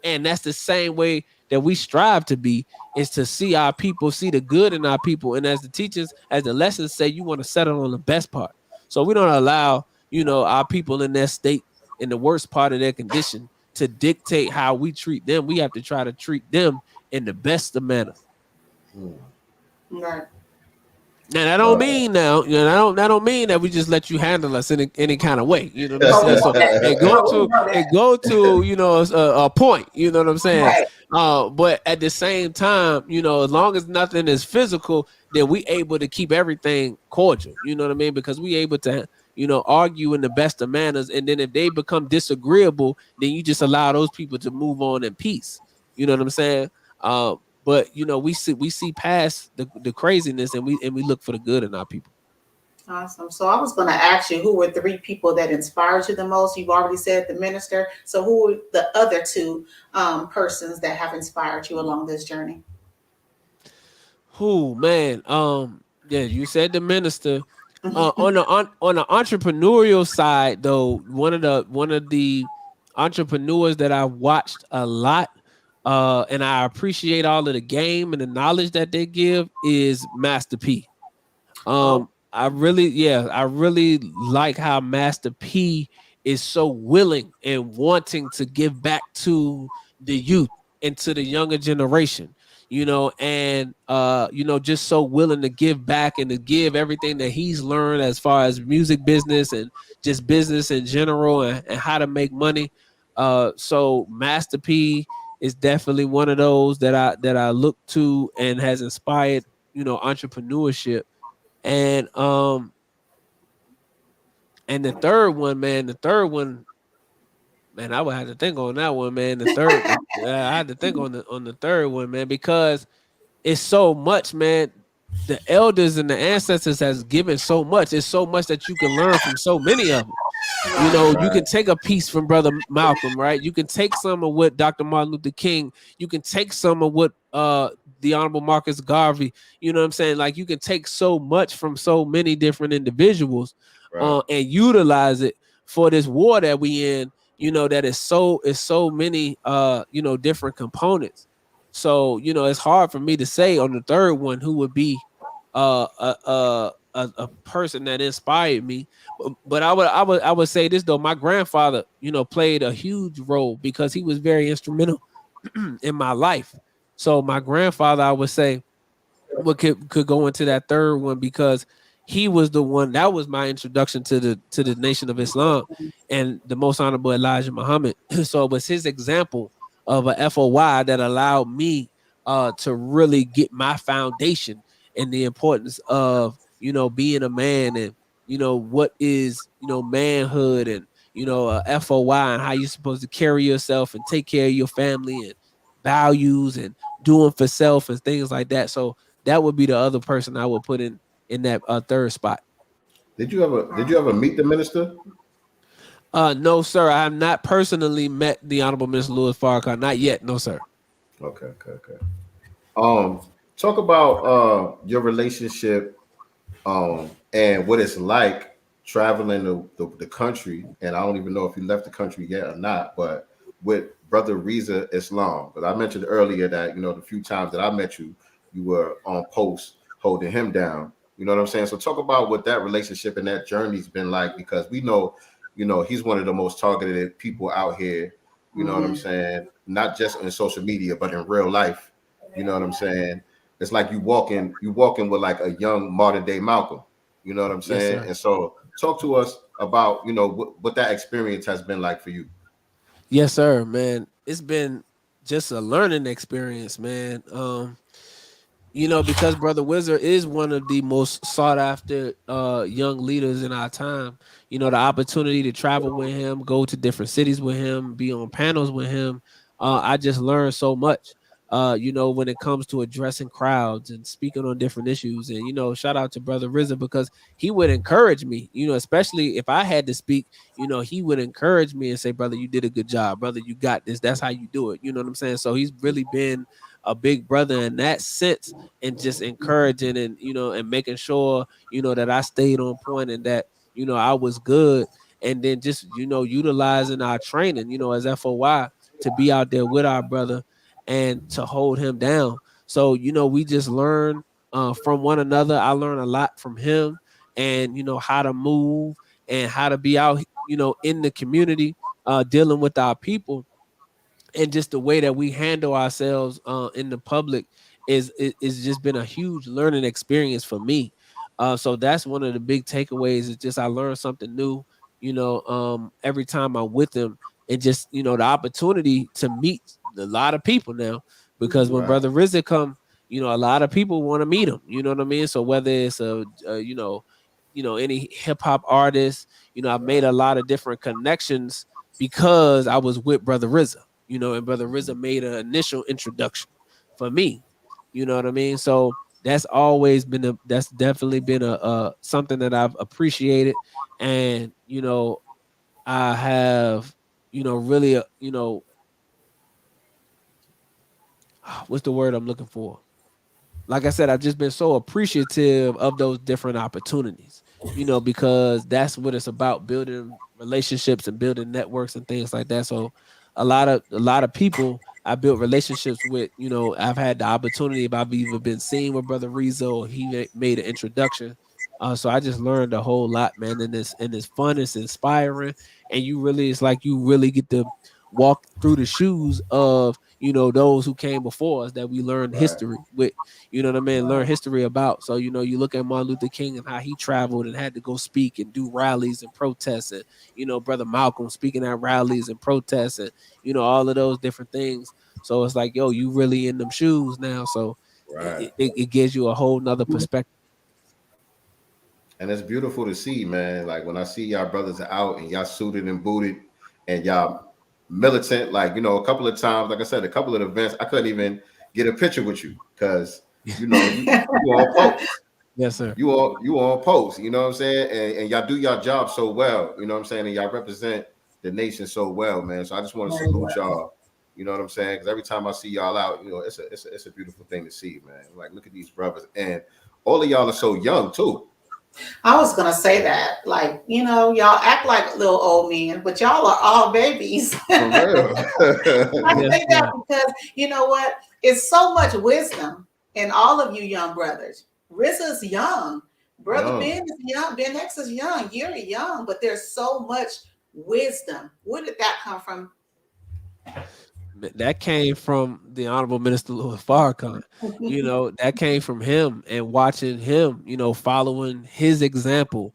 And that's the same way that we strive to be, is to see our people, see the good in our people. And as the teachings, as the lessons say, you want to settle on the best part. So we don't allow, our people in their state, in the worst part of their condition, to dictate how we treat them. We have to try to treat them in the best of manner. Right. Now that don't mean that don't mean that we just let you handle us in any kind of way. You know what I'm saying? So it go to a point. You know what I'm saying? Right. But at the same time, as long as nothing is physical, then we able to keep everything cordial. You know what I mean? Because we able to argue in the best of manners, and then if they become disagreeable, then you just allow those people to move on in peace. You know what I'm saying? But we see past the craziness, and we look for the good in our people. Awesome. So I was going to ask you, who were 3 people that inspired you the most? You've already said the minister. So who were the other 2 persons that have inspired you along this journey? Who, man? Yeah, you said the minister. On the entrepreneurial side, though, one of the entrepreneurs that I watched a lot, and I appreciate all of the game and the knowledge that they give, is Master P. I really like how Master P is so willing and wanting to give back to the youth and to the younger generation, and just so willing to give back and to give everything that he's learned as far as music business and just business in general, and how to make money. So Master P is definitely one of those that I look to and has inspired, entrepreneurship. And the third one, man, I would have to think on that one, man. I had to think on the third one, man, because it's so much, man. The elders and the ancestors has given so much. It's so much that you can learn from so many of them. You can take a piece from Brother Malcolm, right? You can take some of what Dr. Martin Luther King. You can take some of what the Honorable Marcus Garvey. You know what I'm saying? Like, you can take so much from so many different individuals, and utilize it for this war that we in. That is so many different components. So it's hard for me to say on the third one who would be a person that inspired me. But I would say this, though. My grandfather, played a huge role, because he was very instrumental in my life. So my grandfather, I would say, could go into that third one, because he was the one that was my introduction to the Nation of Islam and the Most Honorable Elijah Muhammad. So it was his example of a FOY that allowed me to really get my foundation and the importance of being a man, and what is manhood, and a FOY, and how you're supposed to carry yourself and take care of your family, and values, and doing for self, and things like that. So that would be the other person I would put in that third spot. Did you ever meet the minister? No, sir. I have not personally met the Honorable Minister Louis Farrakhan. Not yet. No, sir. Okay. Talk about your relationship and what it's like traveling the country. And I don't even know if you left the country yet or not, but with Brother Reza Islam. But I mentioned earlier that, you know, the few times that I met you, you were on post holding him down. You know what I'm saying? So talk about what that relationship and that journey's been like, because we know, you know, he's one of the most targeted people out here. You know what I'm saying? Not just in social media, but in real life. You know what I'm saying? It's like you walking with like a young modern day Malcolm. You know what I'm Yes, saying? sir. And so talk to us about, you know, what that experience has been like for you. Yes, sir, man. It's been just a learning experience, man. You know, because Brother Wizard is one of the most sought after young leaders in our time. You know, the opportunity to travel with him, go to different cities with him, be on panels with him. I just learned so much. You know, when it comes to addressing crowds and speaking on different issues. And, you know, shout out to Brother Rizza because he would encourage me, you know, especially if I had to speak, you know, he would encourage me and say, brother, you did a good job. Brother, you got this. That's how you do it. You know what I'm saying? So he's really been a big brother in that sense, and just encouraging and, you know, and making sure, you know, that I stayed on point and that, you know, I was good. And then just, you know, utilizing our training, you know, as FOY to be out there with our brother and to hold him down. So, you know, we just learn from one another. I learned a lot from him, and, you know, how to move and how to be out, you know, in the community, dealing with our people, and just the way that we handle ourselves in the public is just been a huge learning experience for me. So that's one of the big takeaways. Is just I learned something new, you know, every time I'm with them, and just, you know, the opportunity to meet a lot of people now, because when Right. Brother Rizza come, you know, a lot of people want to meet him. You know what I mean? So whether it's you know, any hip hop artist, you know, I've made a lot of different connections because I was with Brother Rizza, you know, and Brother Rizza made an initial introduction for me. You know what I mean? So that's definitely been a something that I've appreciated. And, you know, I have, you know, really, you know, what's the word I'm looking for? Like I said, I've just been so appreciative of those different opportunities, you know, because that's what it's about, building relationships and building networks and things like that. So a lot of people I built relationships with, you know, I've had the opportunity if I've even been seen with Brother Rizzo or he made an introduction. So I just learned a whole lot, man, and it's fun, it's inspiring, and it's like you really get to walk through the shoes of, you know, those who came before us that we learned Right. history with. You know what I mean? Learn history about. So, you know, you look at Martin Luther King and how he traveled and had to go speak and do rallies and protests. And, you know, Brother Malcolm speaking at rallies and protests and, you know, all of those different things. So it's like, yo, you really in them shoes now. So Right. it gives you a whole nother perspective. And it's beautiful to see, man. Like when I see y'all brothers are out and y'all suited and booted and y'all militant, like, you know, a couple of times, like I said, a couple of events, I couldn't even get a picture with you because, you know, you all post. Yes, sir. You all post, you know what I'm saying? And y'all do your job so well, you know what I'm saying? And y'all represent the nation so well, man. So I just want to salute y'all. You know what I'm saying? Because every time I see y'all out, you know, it's a beautiful thing to see, man. Like, look at these brothers, and all of y'all are so young too. I was gonna say that, like, you know, y'all act like little old men, but y'all are all babies. For real. I Yes, say sir. that because you know what? It's so much wisdom in all of you young brothers. Rizza's young, Brother Young. Ben is young, Ben X is young, you're young, but there's so much wisdom. Where did that come from? That came from the Honorable Minister Louis Farrakhan. You know, that came from him and watching him, you know, following his example,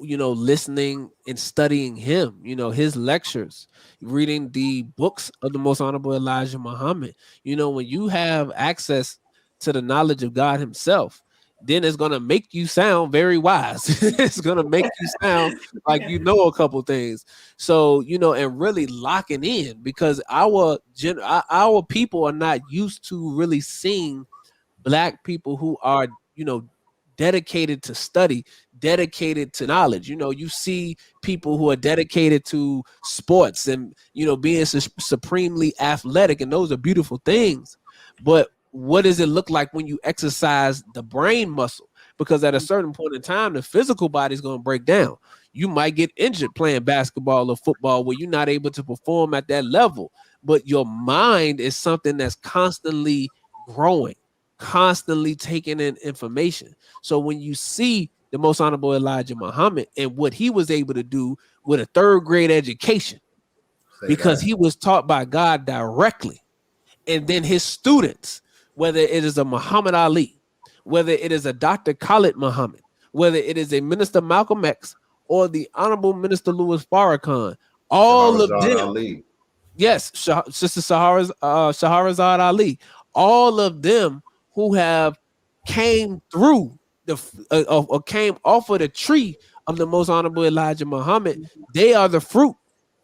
you know, listening and studying him, you know, his lectures, reading the books of the Most Honorable Elijah Muhammad. You know, when you have access to the knowledge of God himself, then it's going to make you sound very wise. It's going to make you sound like you know a couple things. So, you know, and really locking in, because our people are not used to really seeing black people who are, you know, dedicated to study, dedicated to knowledge. You know, you see people who are dedicated to sports and, you know, being supremely athletic, and those are beautiful things. But what does it look like when you exercise the brain muscle? Because at a certain point in time, the physical body is going to break down. You might get injured playing basketball or football where you're not able to perform at that level, but your mind is something that's constantly growing, constantly taking in information. So when you see the Most Honorable Elijah Muhammad and what he was able to do with a third grade education, because he was taught by God directly, and then his students, whether it is a Muhammad Ali, whether it is a Dr. Khalid Muhammad, whether it is a Minister Malcolm X or the Honorable Minister Louis Farrakhan, all of them, Ali. yes, Sister Shahrazad Ali, all of them who have came through or came off of the tree of the Most Honorable Elijah Muhammad, they are the fruit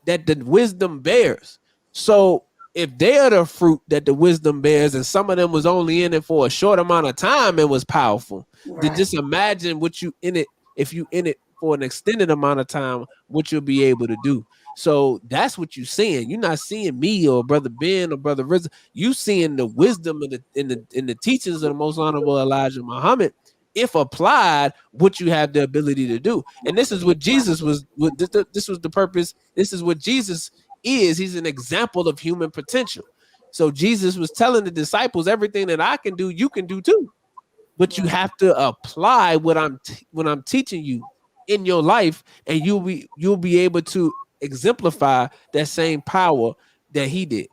that the wisdom bears. So if they are the fruit that the wisdom bears, and some of them was only in it for a short amount of time and was powerful, then just imagine what you in it, if you in it for an extended amount of time, what you'll be able to do. So that's what you're seeing. You're not seeing me or Brother Ben or Brother Rizzo. You seeing the wisdom in the teachings of the Most Honorable Elijah Muhammad, if applied, what you have the ability to do. And this is what Jesus was. This was the purpose. This is what Jesus is. He's an example of human potential. So Jesus was telling the disciples, everything that I can do, you can do too. But you have to apply what I'm teaching you in your life, and you'll be able to exemplify that same power that he did.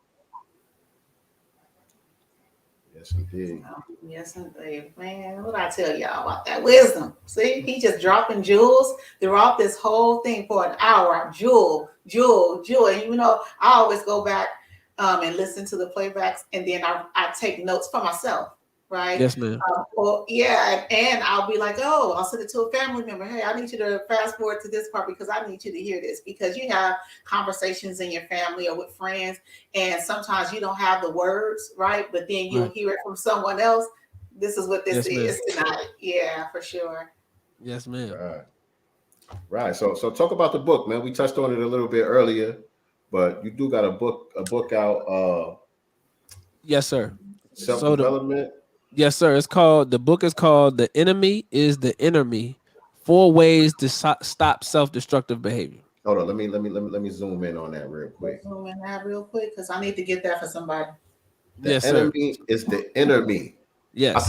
Yes, indeed. Yes, indeed. Man, what I tell y'all about that wisdom? See, he just dropping jewels throughout this whole thing for an hour. Jewel. And you know, I always go back and listen to the playbacks, and then I take notes for myself. Right. Yes, ma'am. Well, yeah, and I'll be like, oh, I'll send it to a family member. Hey, I need you to fast forward to this part because I need you to hear this, because you have conversations in your family or with friends, and sometimes you don't have the words, right? But then you'll hear it from someone else. This is what this is tonight. Yeah, for sure. Yes, ma'am. Right. So talk about the book, man. We touched on it a little bit earlier, but you do got a book out. Yes, sir. Self-development. Yes, sir. The book is called The Enemy is the Enemy: 4 Ways to Stop Self-Destructive Behavior. Hold on, let me zoom in on that real quick. Zoom in that real quick because I need to get that for somebody. The enemy is the enemy. Yes. I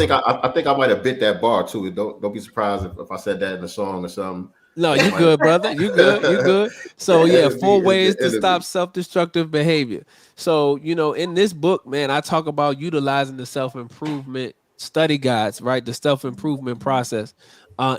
think I might have bit that bar too. Don't be surprised if I said that in a song or something. No, you good, brother. You good. So yeah, 4 ways to stop self-destructive behavior. So, you know, in this book, man, I talk about utilizing the self-improvement study guides, right? The self-improvement process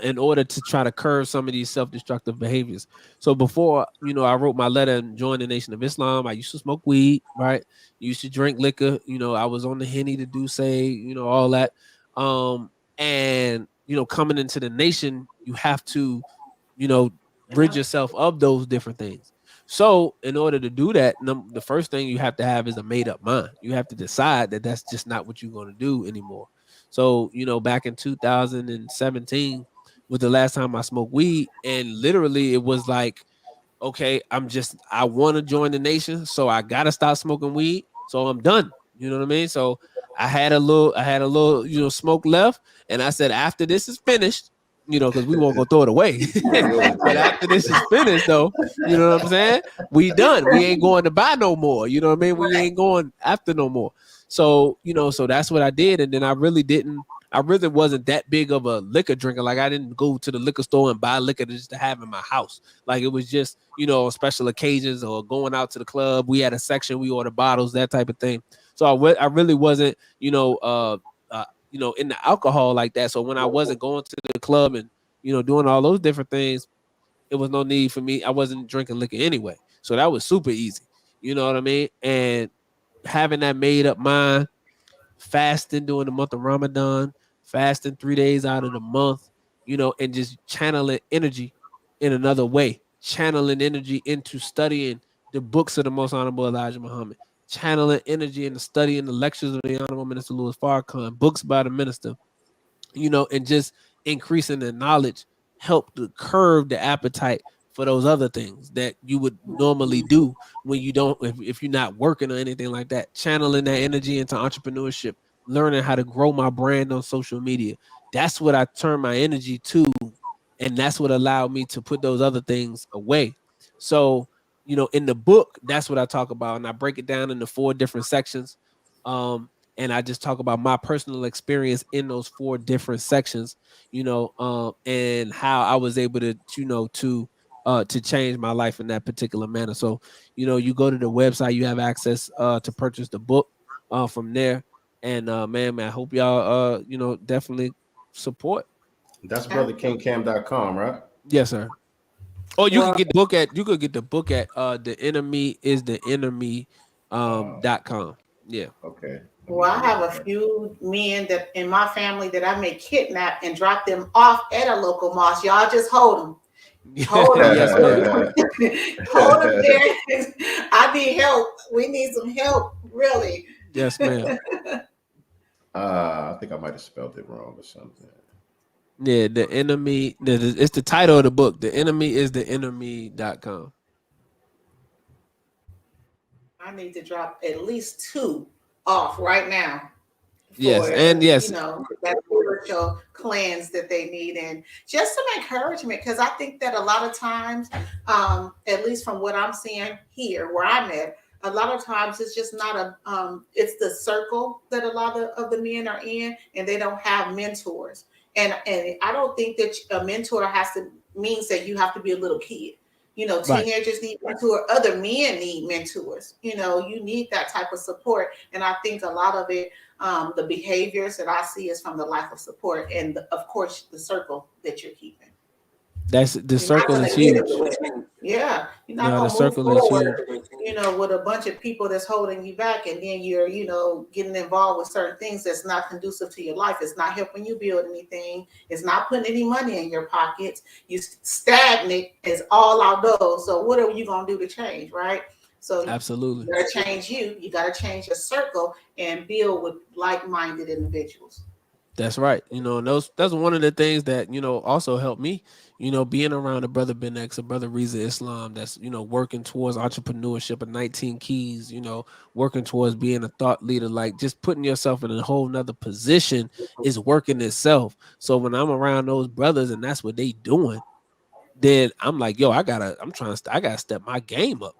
in order to try to curb some of these self-destructive behaviors. So before, you know, I wrote my letter and joined the Nation of Islam, I used to smoke weed, right? Used to drink liquor. You know, I was on the Henny, the Douce, you know, all that. And, you know, coming into the nation, you have to, you know, rid yourself of those different things. So in order to do that, the first thing you have to have is a made up mind. You have to decide that that's just not what you're going to do anymore. So, you know, back in 2017 was the last time I smoked weed. And literally it was like, okay, I want to join the nation. So I got to stop smoking weed. So I'm done. You know what I mean? So I had a little, you know, smoke left. And I said, after this is finished, you know, because we won't go throw it away. But after this is finished, though, you know what I'm saying? We done. We ain't going to buy no more. You know what I mean? We ain't going after no more. So, you know, so that's what I did. And then I really wasn't that big of a liquor drinker. Like I didn't go to the liquor store and buy liquor just to have in my house. Like it was just, you know, on special occasions or going out to the club. We had a section, we ordered bottles, that type of thing. So I really wasn't, you know, in the alcohol like that. So when I wasn't going to the club and, you know, doing all those different things, it was no need for me. I wasn't drinking liquor anyway. So that was super easy. You know what I mean? And having that made up mind, fasting during the month of Ramadan, fasting 3 days out of the month, you know, and just channeling energy in another way, channeling energy into studying the books of the Most Honorable Elijah Muhammad, channeling energy into studying the lectures of the Honorable Minister Louis Farrakhan, books by the minister, you know, and just increasing the knowledge help to curb the appetite for those other things that you would normally do when you don't, if you're not working or anything like that. Channeling that energy into entrepreneurship, learning how to grow my brand on social media. That's what I turn my energy to, and that's what allowed me to put those other things away. So, in the book, that's what I talk about, and I break it down into 4 different sections. And I just talk about my personal experience in those 4 different sections, and how I was able to, to change my life in that particular manner. So, you go to the website, you have access to purchase the book from there. And man, I hope y'all definitely support. That's brotherkingcam.com, right? Yes, sir. Or you can get the book at the enemy is the enemy .com. Yeah. Okay. Well, I have a few men that in my family that I may kidnap and drop them off at a local mosque. Y'all just hold them. Hold them. Yes, ma'am. Hold them there. I need help. We need some help, really. Yes, ma'am. I think I might have spelled it wrong or something. Yeah, the enemy. It's the title of the book. The enemy is the enemy.com. I need to drop at least 2 off right now. Yes, and yes, that spiritual cleanse that they need, and just some encouragement, because I think that a lot of times, at least from what I'm seeing here where I'm at, a lot of times it's just not it's the circle that a lot of the men are in, and they don't have mentors. And I don't think that a mentor means that you have to be a little kid. Teenagers need mentor. Other men need mentors. You need that type of support. And I think a lot of it, the behaviors that I see is from the lack of support, and of course the circle that you're keeping. That's the circle is huge. Yeah, you're not gonna move forward, with a bunch of people that's holding you back, and then you're, getting involved with certain things that's not conducive to your life. It's not helping you build anything. It's not putting any money in your pockets. You stagnant as all out those. So what are you gonna do to change, right? So absolutely, you gotta change you. You gotta change your circle and build with like-minded individuals. That's right. And that's one of the things that, also helped me, being around a brother Ben X, a brother Reza Islam, that's, working towards entrepreneurship, of 19 keys, working towards being a thought leader, like just putting yourself in a whole nother position is working itself. So when I'm around those brothers and that's what they doing, then I'm like, yo, I gotta step my game up,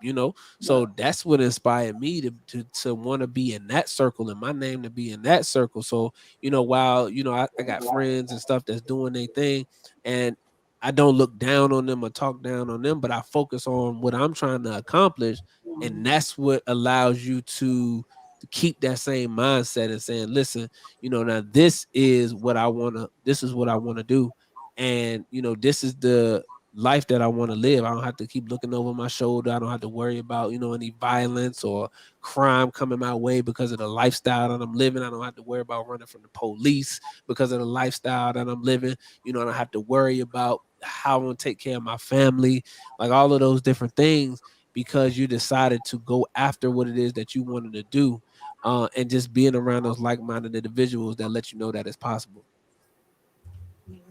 So that's what inspired me to want to be in that circle, and my name to be in that circle. So, while I got friends and stuff that's doing their thing, and I don't look down on them or talk down on them, but I focus on what I'm trying to accomplish, and that's what allows you to keep that same mindset and saying, listen, now this is what I want to do, and this is the life that I want to live. I don't have to keep looking over my shoulder. I don't have to worry about, any violence or crime coming my way because of the lifestyle that I'm living. I don't have to worry about running from the police because of the lifestyle that I'm living. I don't have to worry about how I'm going to take care of my family, like all of those different things, because you decided to go after what it is that you wanted to do, and just being around those like-minded individuals that let you know that it's possible.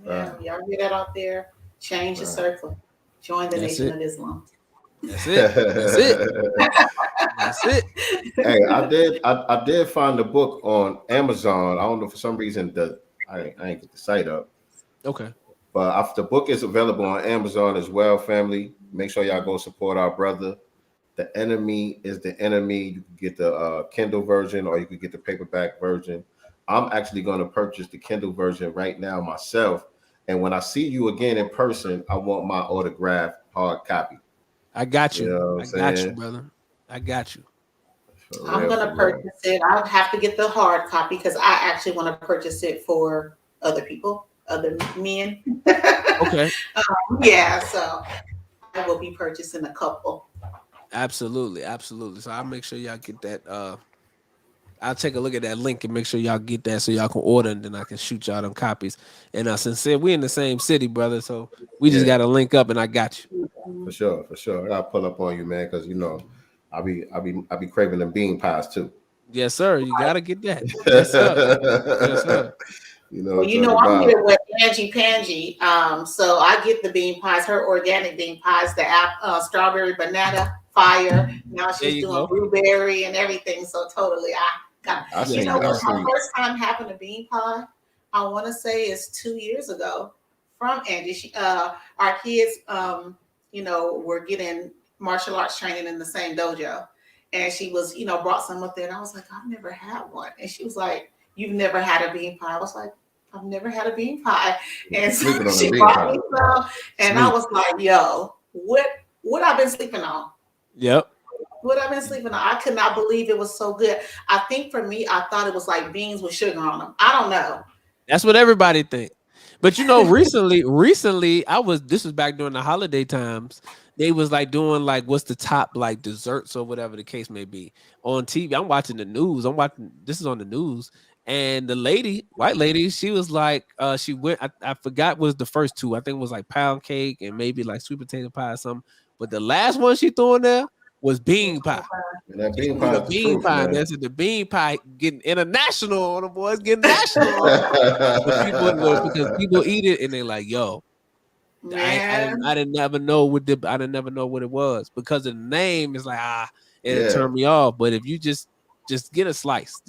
Yeah, y'all get that out there. Change the circle. Join the Nation of Islam. That's it. That's it. That's it. Hey, I did find the book on Amazon. I don't know, for some reason I ain't get the site up. Okay. But the book is available on Amazon as well, family. Make sure y'all go support our brother. The Enemy is the Enemy. You can get the Kindle version, or you can get the paperback version. I'm actually going to purchase the Kindle version right now myself. And when I see you again in person, I want my autographed hard copy. I got you. I got you, brother. I got you. I'm going to purchase it. I'll have to get the hard copy because I actually want to purchase it for other people, other men. Okay. Yeah, so I will be purchasing a couple. Absolutely. Absolutely. So I'll make sure y'all get that. I'll take a look at that link and make sure y'all get that so y'all can order, and then I can shoot y'all them copies. And Sincere, we in the same city, brother, so we just got to link up, and I got you. For sure. I'll pull up on you, man, because I'll be craving them bean pies too. Yes, sir. You gotta get that. Yes, sir. Yes, sir. You know, Well, what you I'm know, talking I'm about. here with Angie Pangie. So I get the bean pies, her organic bean pies, the strawberry banana fire. Now There she's you doing go. blueberry and everything. So totally, I got. I You seen know I what? My seen first time having a bean pie, I want to say is 2 years ago from Angie. Our kids, you know, were getting martial arts training in the same dojo, and she was, you know, brought some up there, and I was like, I've never had one, and she was like, you've never had a bean pie? I was like, I've never had a bean pie. And so sleeping on she the bean brought pie. me some, and I was like, yo, what I've been sleeping on? Yep. What I've been sleeping on? I could not believe it was so good. I think for me, I thought it was like beans with sugar on them. I don't know. That's what everybody think. But you know, recently, this was back during the holiday times. They was like doing like what's the top like desserts or whatever the case may be on TV. I'm watching the news. This is on the news. And the lady, white lady, she was like, she went, I forgot was the first two. I think it was like pound cake and maybe like sweet potato pie or something. But the last one she threw in there was bean pie. And that She bean threw pie the is the bean truth, pie. man. That's the bean pie getting international on the boys, getting national on 'em. But because people eat it and they like, yo, Man, I didn't never know I didn't never know what it was because of the name is like it Yeah. turned me off. But if you just get a slice,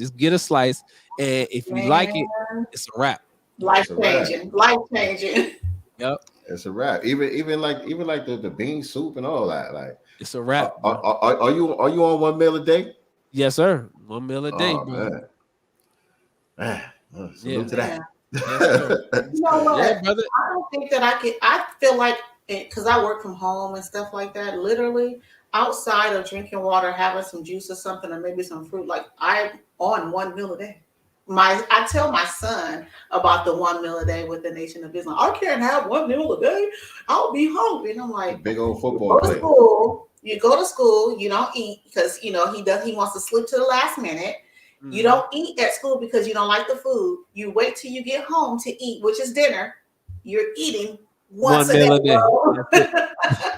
and if you like it, man, it's a wrap. life It's a wrap. changing, life changing. Yep, It's a wrap. Even like the bean soup and all that. Like, it's a wrap. Bro. are you on one meal a day? Yes, sir. 1 meal a day, Oh bro. man, Yeah. salute to that. Yes, sir. You know what? Yeah, brother. I don't think that I feel like, because I work from home and stuff like that, literally outside of drinking water, having some juice or something, or maybe some fruit, like I'm on 1 meal a day. I tell my son about the 1 meal a day with the Nation of Islam. I can't have 1 meal a day. I'll be hungry. And I'm like, Big old you football go to player. school, you don't eat because you know he wants to sleep to the last minute. You don't eat at school because you don't like the food. You wait till you get home to eat, which is dinner. You're eating once a meal day. a day. Bro.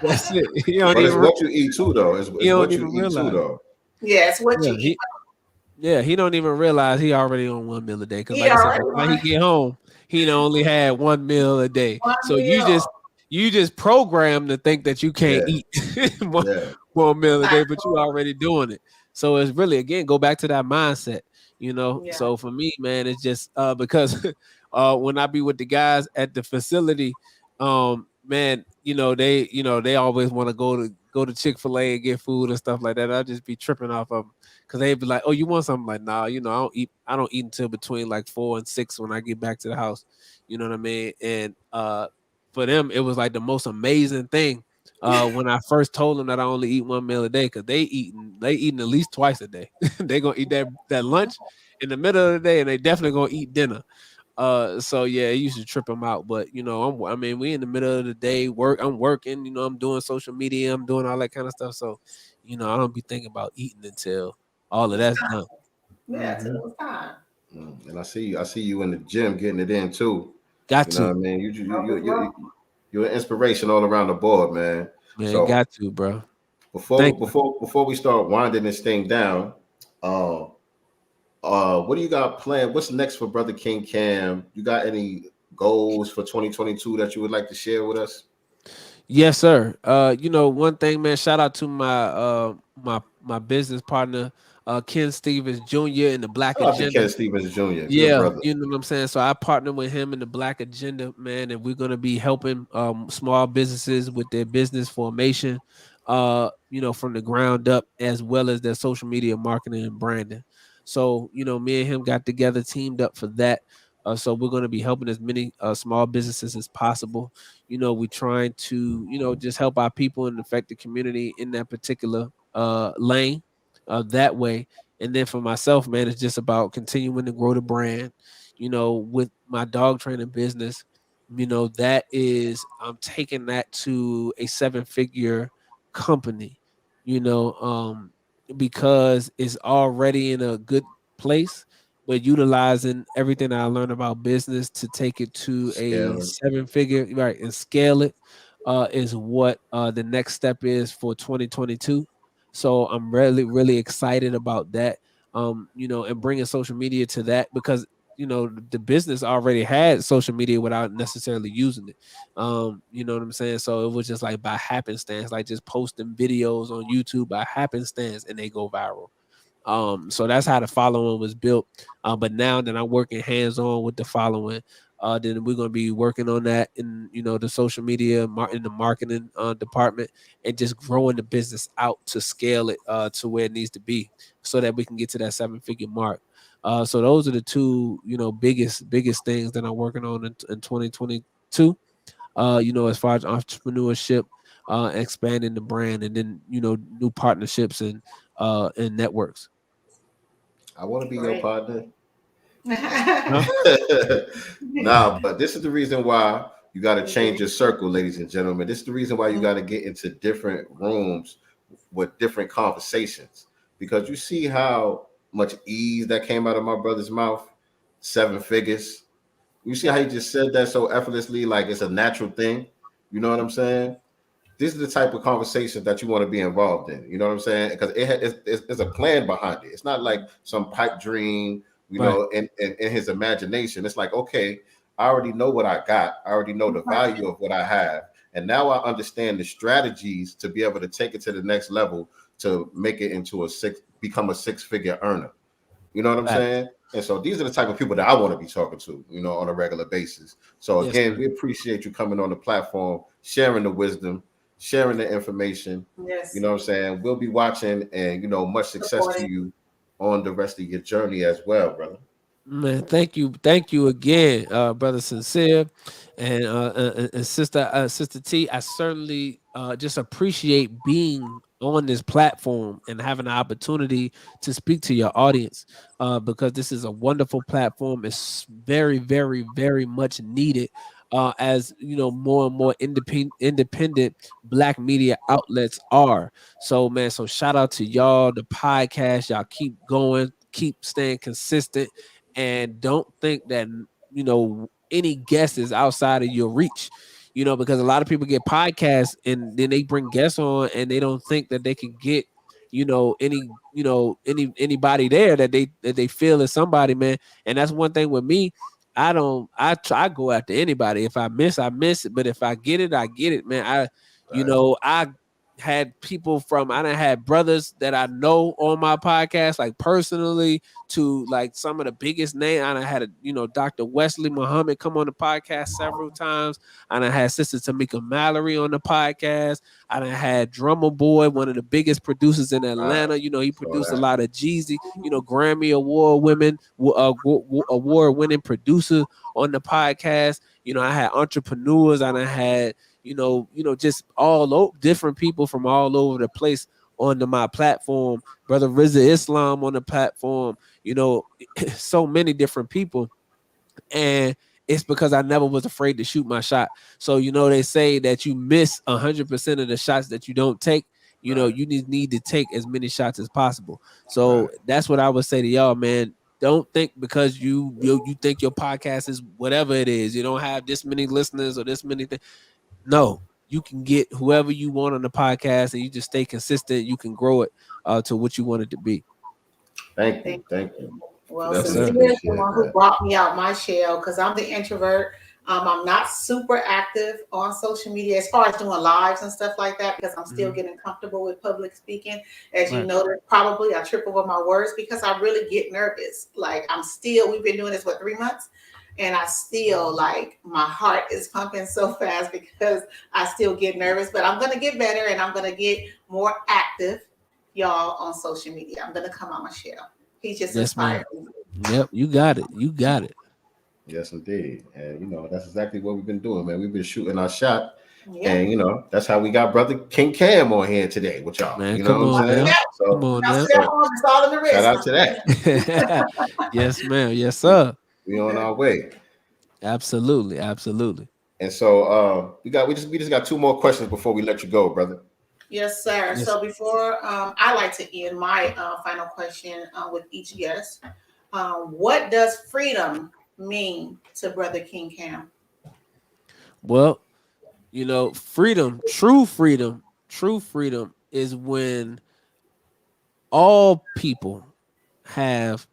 That's it. He don't But it's even, what you eat too, though. It's he don't what you even eat too, realize. though. Yeah, it's what you eat. He don't even realize he already on 1 meal a day. Because He like I said, already when he get home, he done only had 1 meal a day. One So meal. you just program to think that you can't Yeah. eat one, Yeah. 1 meal a day, but you already doing it. So it's really, again, go back to that mindset, you know. Yeah. So for me, man, it's just because when I be with the guys at the facility, man, they always want to go to Chick-fil-A and get food and stuff like that. I just be tripping off of them because they be like, "Oh, you want something?" Like, nah, I don't eat until between like 4 and 6 when I get back to the house. You know what I mean? And for them, it was like the most amazing thing when I first told them that I only eat 1 meal a day because they eating at least twice a day. They gonna eat that lunch in the middle of the day, and they definitely gonna eat dinner. So yeah, it used to trip them out. But we in the middle of the day, I'm working, I'm doing social media, I'm doing all that kind of stuff. So, I don't be thinking about eating until all of that's done. Yeah, till it was time. And I see you in the gym getting it in too. Got You know what I to, mean? You're an inspiration all around the board, man. man. So Got to, bro. before we start winding this thing down, what do you got planned? What's next for Brother King Cam? You got any goals for 2022 that you would like to share with us? Yes, sir. One thing, man. Shout out to my my business partner, Ken Stevens Jr. in the Black Shout out to Agenda. Ken Stevens Jr. Good Yeah, brother. you know what I'm saying. So I partner with him in the Black Agenda, man, and we're gonna be helping small businesses with their business formation, from the ground up, as well as their social media marketing and branding. So me and him got together, teamed up for that. So we're gonna be helping as many small businesses as possible. We're trying to just help our people and affect the community in that particular lane that way. And then for myself, man, it's just about continuing to grow the brand, with my dog training business. That is, I'm taking that to a 7-figure company, because it's already in a good place, but utilizing everything that I learned about business to take it to Scale a it. 7-figure, right, and scale it is what the next step is for 2022. So I'm really, really excited about that. And bringing social media to that, because the business already had social media without necessarily using it. You know what I'm saying? So it was just like by happenstance, like just posting videos on YouTube by happenstance, and they go viral. So that's how the following was built. But now that I'm working hands-on with the following, then we're gonna be working on that in the social media, in the marketing department, and just growing the business out to scale it to where it needs to be, so that we can get to that 7-figure mark. So those are the two biggest things that I'm working on in 2022. As far as entrepreneurship, expanding the brand, and then new partnerships and networks. I want to be your Great. partner. Huh? Nah, but this is the reason why you got to change your circle, ladies and gentlemen. This is the reason why you got to get into different rooms with different conversations, because you see how much ease that came out of my brother's mouth. 7 figures. You see how he just said that so effortlessly, like it's a natural thing. You know what I'm saying? These are the type of conversations that you want to be involved in. You know what I'm saying? Because it's a plan behind it. It's not like some pipe dream, in his imagination. It's like, okay, I already know what I got. I already know the value of what I have. And now I understand the strategies to be able to take it to the next level to make it into become a 6-figure earner. You know what I'm saying? And so these are the type of people that I want to be talking to, on a regular basis. So again, we appreciate you coming on the platform, sharing the wisdom, sharing the information. Yes. You know what I'm saying? We'll be watching, and much success to you on the rest of your journey as well, brother. Man, thank you again, brother Sincere, and sister T. I certainly just appreciate being on this platform and having the opportunity to speak to your audience, because this is a wonderful platform. It's very, very, very much needed. As more and more independent Black media outlets are. So man, so shout out to y'all, the podcast. Y'all keep going, keep staying consistent, and don't think that any guest is outside of your reach. Because a lot of people get podcasts and then they bring guests on and they don't think that they can get anybody there that they feel is somebody, man. And that's one thing with me. I go after anybody. If I miss, I miss it. But if I get it, I get it, man. I had people I done had brothers that I know on my podcast, like personally, to like some of the biggest names. I done had Dr. Wesley Muhammad come on the podcast several times. I done had Sister Tamika Mallory on the podcast. I done had Drummer Boy, one of the biggest producers in Atlanta. He produced a lot of Jeezy, Grammy award-winning producer on the podcast. I had entrepreneurs. I done had just different people from all over the place on my platform. Brother Rizza Islam on the platform, so many different people. And it's because I never was afraid to shoot my shot. So, they say that you miss 100% of the shots that you don't take. You need to take as many shots as possible. So that's what I would say to y'all, man. Don't think because you think your podcast is whatever it is, you don't have this many listeners or this many things. No, you can get whoever you want on the podcast, and you just stay consistent. You can grow it to what you want it to be. Thank you. Well, Sincere is the one who brought me out my shell, because I'm the introvert. I'm not super active on social media as far as doing lives and stuff like that, because I'm still getting comfortable with public speaking. As you noted, probably I trip over my words because I really get nervous. Like we've been doing this for 3 months. And I still, like, my heart is pumping so fast because I still get nervous. But I'm going to get better, and I'm going to get more active, y'all, on social media. I'm going to come on my shell. He's just inspired me. Yep, you got it. Yes, indeed. And, that's exactly what we've been doing, man. We've been shooting our shot. Yeah. And, that's how we got Brother King Cam on here today with y'all. Man, come on now. So, come on now. It's all in the wrist. Shout out to that. Yes, ma'am. Yes, sir. We on our way. Absolutely. And so we just got 2 more questions before we let you go, brother. Yes, sir. Yes. So before I like to end my final question with each guest, what does freedom mean to Brother King Cam? Well, freedom, true freedom is when all people have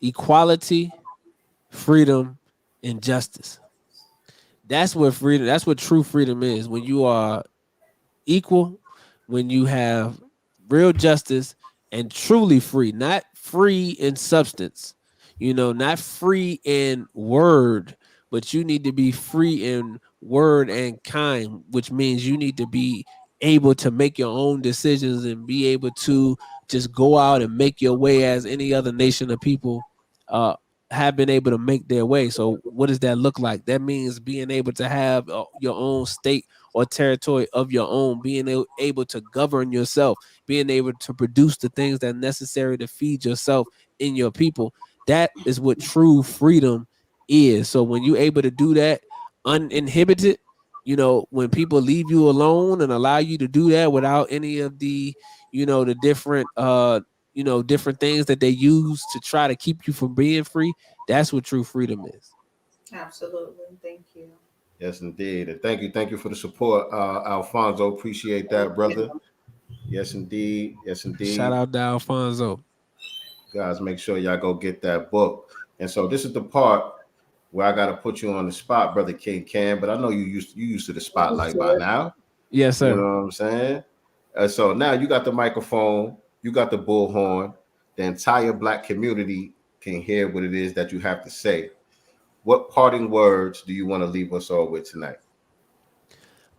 equality, freedom, and justice. That's what freedom, that's what true freedom is. When you are equal, when you have real justice and truly free, not free in substance, not free in word, but you need to be free in word and kind, which means you need to be able to make your own decisions and be able to just go out and make your way as any other nation of people uh, have been able to make their way. So what does that look like? That means being able to have your own state or territory of your own, being able to govern yourself, being able to produce the things that are necessary to feed yourself and your people. That is what true freedom is. So when you're able to do that uninhibited, when people leave you alone and allow you to do that without any of the, the different different things that they use to try to keep you from being free, that's what true freedom is. Absolutely. Thank you. Yes, indeed. And thank you for the support, Alfonso. Appreciate that, brother. Yes, indeed. Yes, indeed. Shout out to Alfonso. Guys, make sure y'all go get that book. And so this is the part where I got to put you on the spot, brother King Cam. But I know you used to the spotlight by now. Yes, sir. You know what I'm saying? So now you got the microphone, you got the bullhorn. The entire Black community can hear what it is that you have to say. What parting words do you want to leave us all with tonight?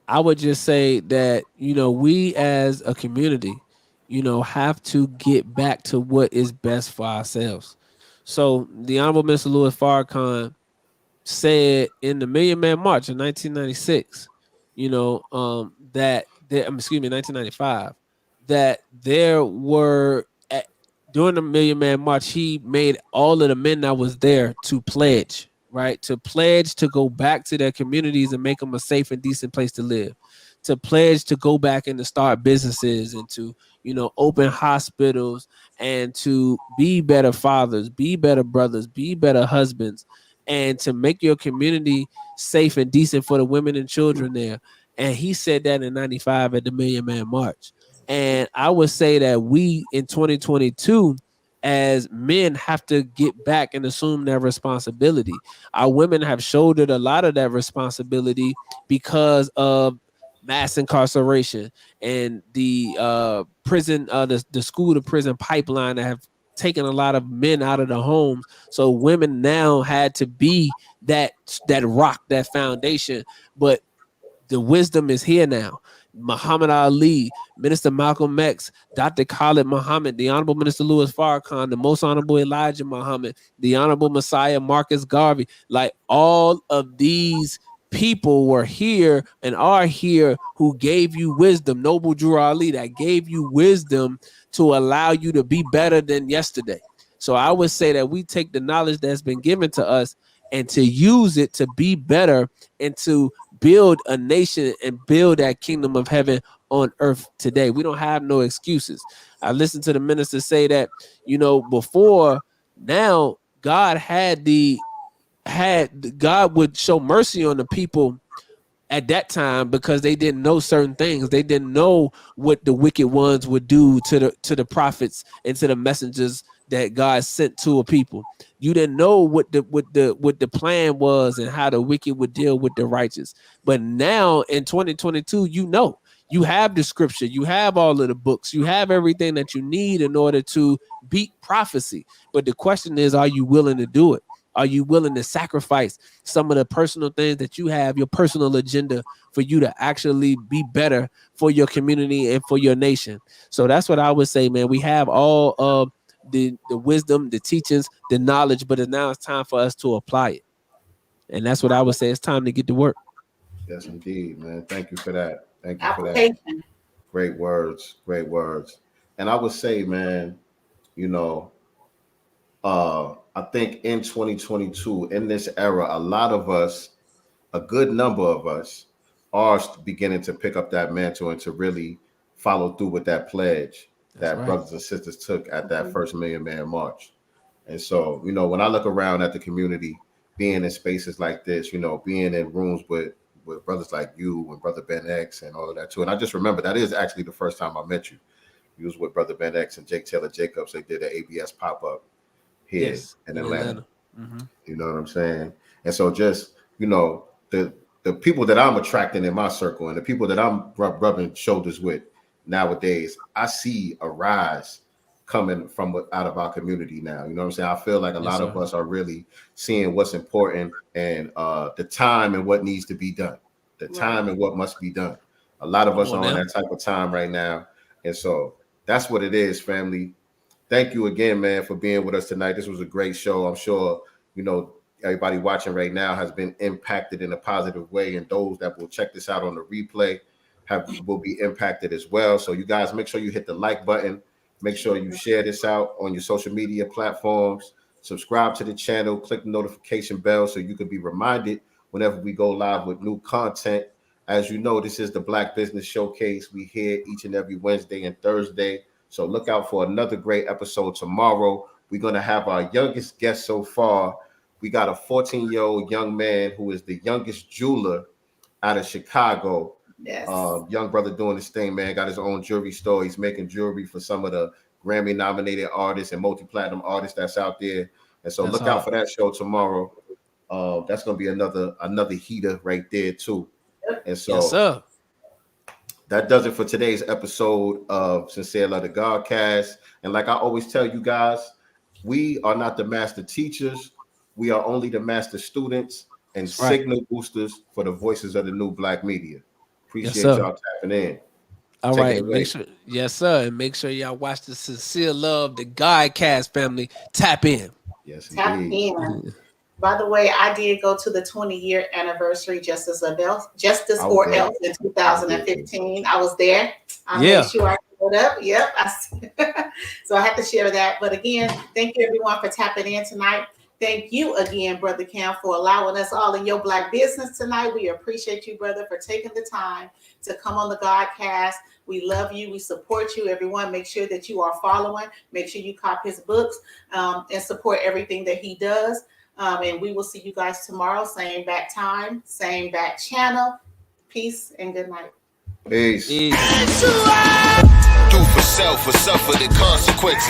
I would just say that, we as a community, have to get back to what is best for ourselves. So the Honorable Minister Louis Farrakhan said in the Million Man March in 1996, that there, 1995, that there were during the Million Man March, he made all of the men that was there to pledge, right? To pledge to go back to their communities and make them a safe and decent place to live. To pledge to go back and to start businesses and to, open hospitals and to be better fathers, be better brothers, be better husbands, and to make your community safe and decent for the women and children there. And he said that in 95 at the Million Man March. And I would say that we in 2022 as men have to get back and assume their responsibility. Our women have shouldered a lot of that responsibility because of mass incarceration and the prison, the school to prison pipeline that have taken a lot of men out of the homes. So women now had to be that rock, that foundation. But the wisdom is here now. Muhammad Ali, Minister Malcolm X, Dr. Khalid Muhammad, the Honorable Minister Louis Farrakhan, the Most Honorable Elijah Muhammad, the Honorable Messiah Marcus Garvey, like all of these people were here and are here who gave you wisdom. Noble Drew Ali, that gave you wisdom to allow you to be better than yesterday. So I would say that we take the knowledge that's been given to us and to use it to be better and to build a nation and build that kingdom of heaven on earth today. We don't have no excuses. I listened to the minister say that, before now, God God would show mercy on the people at that time because they didn't know certain things. They didn't know what the wicked ones would do to the prophets and to the messengers that God sent to a people. You didn't know what the plan was and how the wicked would deal with the righteous. But now in 2022, you have the scripture, you have all of the books, you have everything that you need in order to beat prophecy. But the question is, are you willing to do it? Are you willing to sacrifice some of the personal things that you have, your personal agenda, for you to actually be better for your community and for your nation? So that's what I would say, man. We have all of the wisdom, the teachings, the knowledge, but now it's time for us to apply it. And that's what I would say. It's time to get to work. Yes, indeed, man. Thank you for that. Thank you for that. Great words. Great words. And I would say, man, I think in 2022, in this era, a lot of us, a good number of us, are beginning to pick up that mantle and to really follow through with that pledge that brothers and sisters took at that first Million Man March. And so, when I look around at the community, being in spaces like this, being in rooms with brothers like you and Brother Ben X and all of that too. And I just remember that is actually the first time I met you. You was with Brother Ben X and Jake Taylor Jacobs. They did an ABS pop-up. here Yes, in Atlanta. Mm-hmm. You know what I'm saying? And so just, you know, the people that I'm attracting in my circle and the people that I'm rubbing shoulders with nowadays, I see a rise coming from out of our community now. You know what I'm saying? I feel like a lot of us are really seeing what's important and the time and what needs to be done, the time and what must be done. A lot of us are on that type of time right now. And so that's what it is, family. Thank you again, man, for being with us tonight. This was a great show. I'm sure, you know, everybody watching right now has been impacted in a positive way, and those that will check this out on the replay will be impacted as well. So you guys make sure you hit the like button. Make sure you share this out on your social media platforms. Subscribe to the channel. Click the notification bell so you can be reminded whenever we go live with new content. As you know, this is the Black Business Showcase. We here each and every Wednesday and Thursday. So look out for another great episode tomorrow. We're going to have our youngest guest so far. We got a 14-year-old young man who is the youngest jeweler out of Chicago. Yes. Young brother doing his thing, man. Got his own jewelry store. He's making jewelry for some of the Grammy-nominated artists and multi-platinum artists that's out there. And so look out for that show tomorrow. That's going to be another heater right there too. And so that does it for today's episode of Sincere Love to Godcast. And like I always tell you guys, we are not the master teachers. We are only the master students and signal boosters for the voices of the new Black media. Appreciate y'all tapping in. All right, make sure, and make sure y'all watch the Sincere Love the Godcast, family. Tap in. Yes, tap in. By the way, I did go to the 20-year anniversary Justice or Else in 2015. I was there. I made sure I showed up. Yep. So I have to share that. But again, thank you everyone for tapping in tonight. Thank you again, Brother Cam, for allowing us all in your Black business tonight. We appreciate you, brother, for taking the time to come on the Godcast. We love you. We support you. Everyone, make sure that you are following. Make sure you cop his books and support everything that he does. And we will see you guys tomorrow. Same back time, same back channel. Peace and good night. Peace. Do for self or suffer the consequences.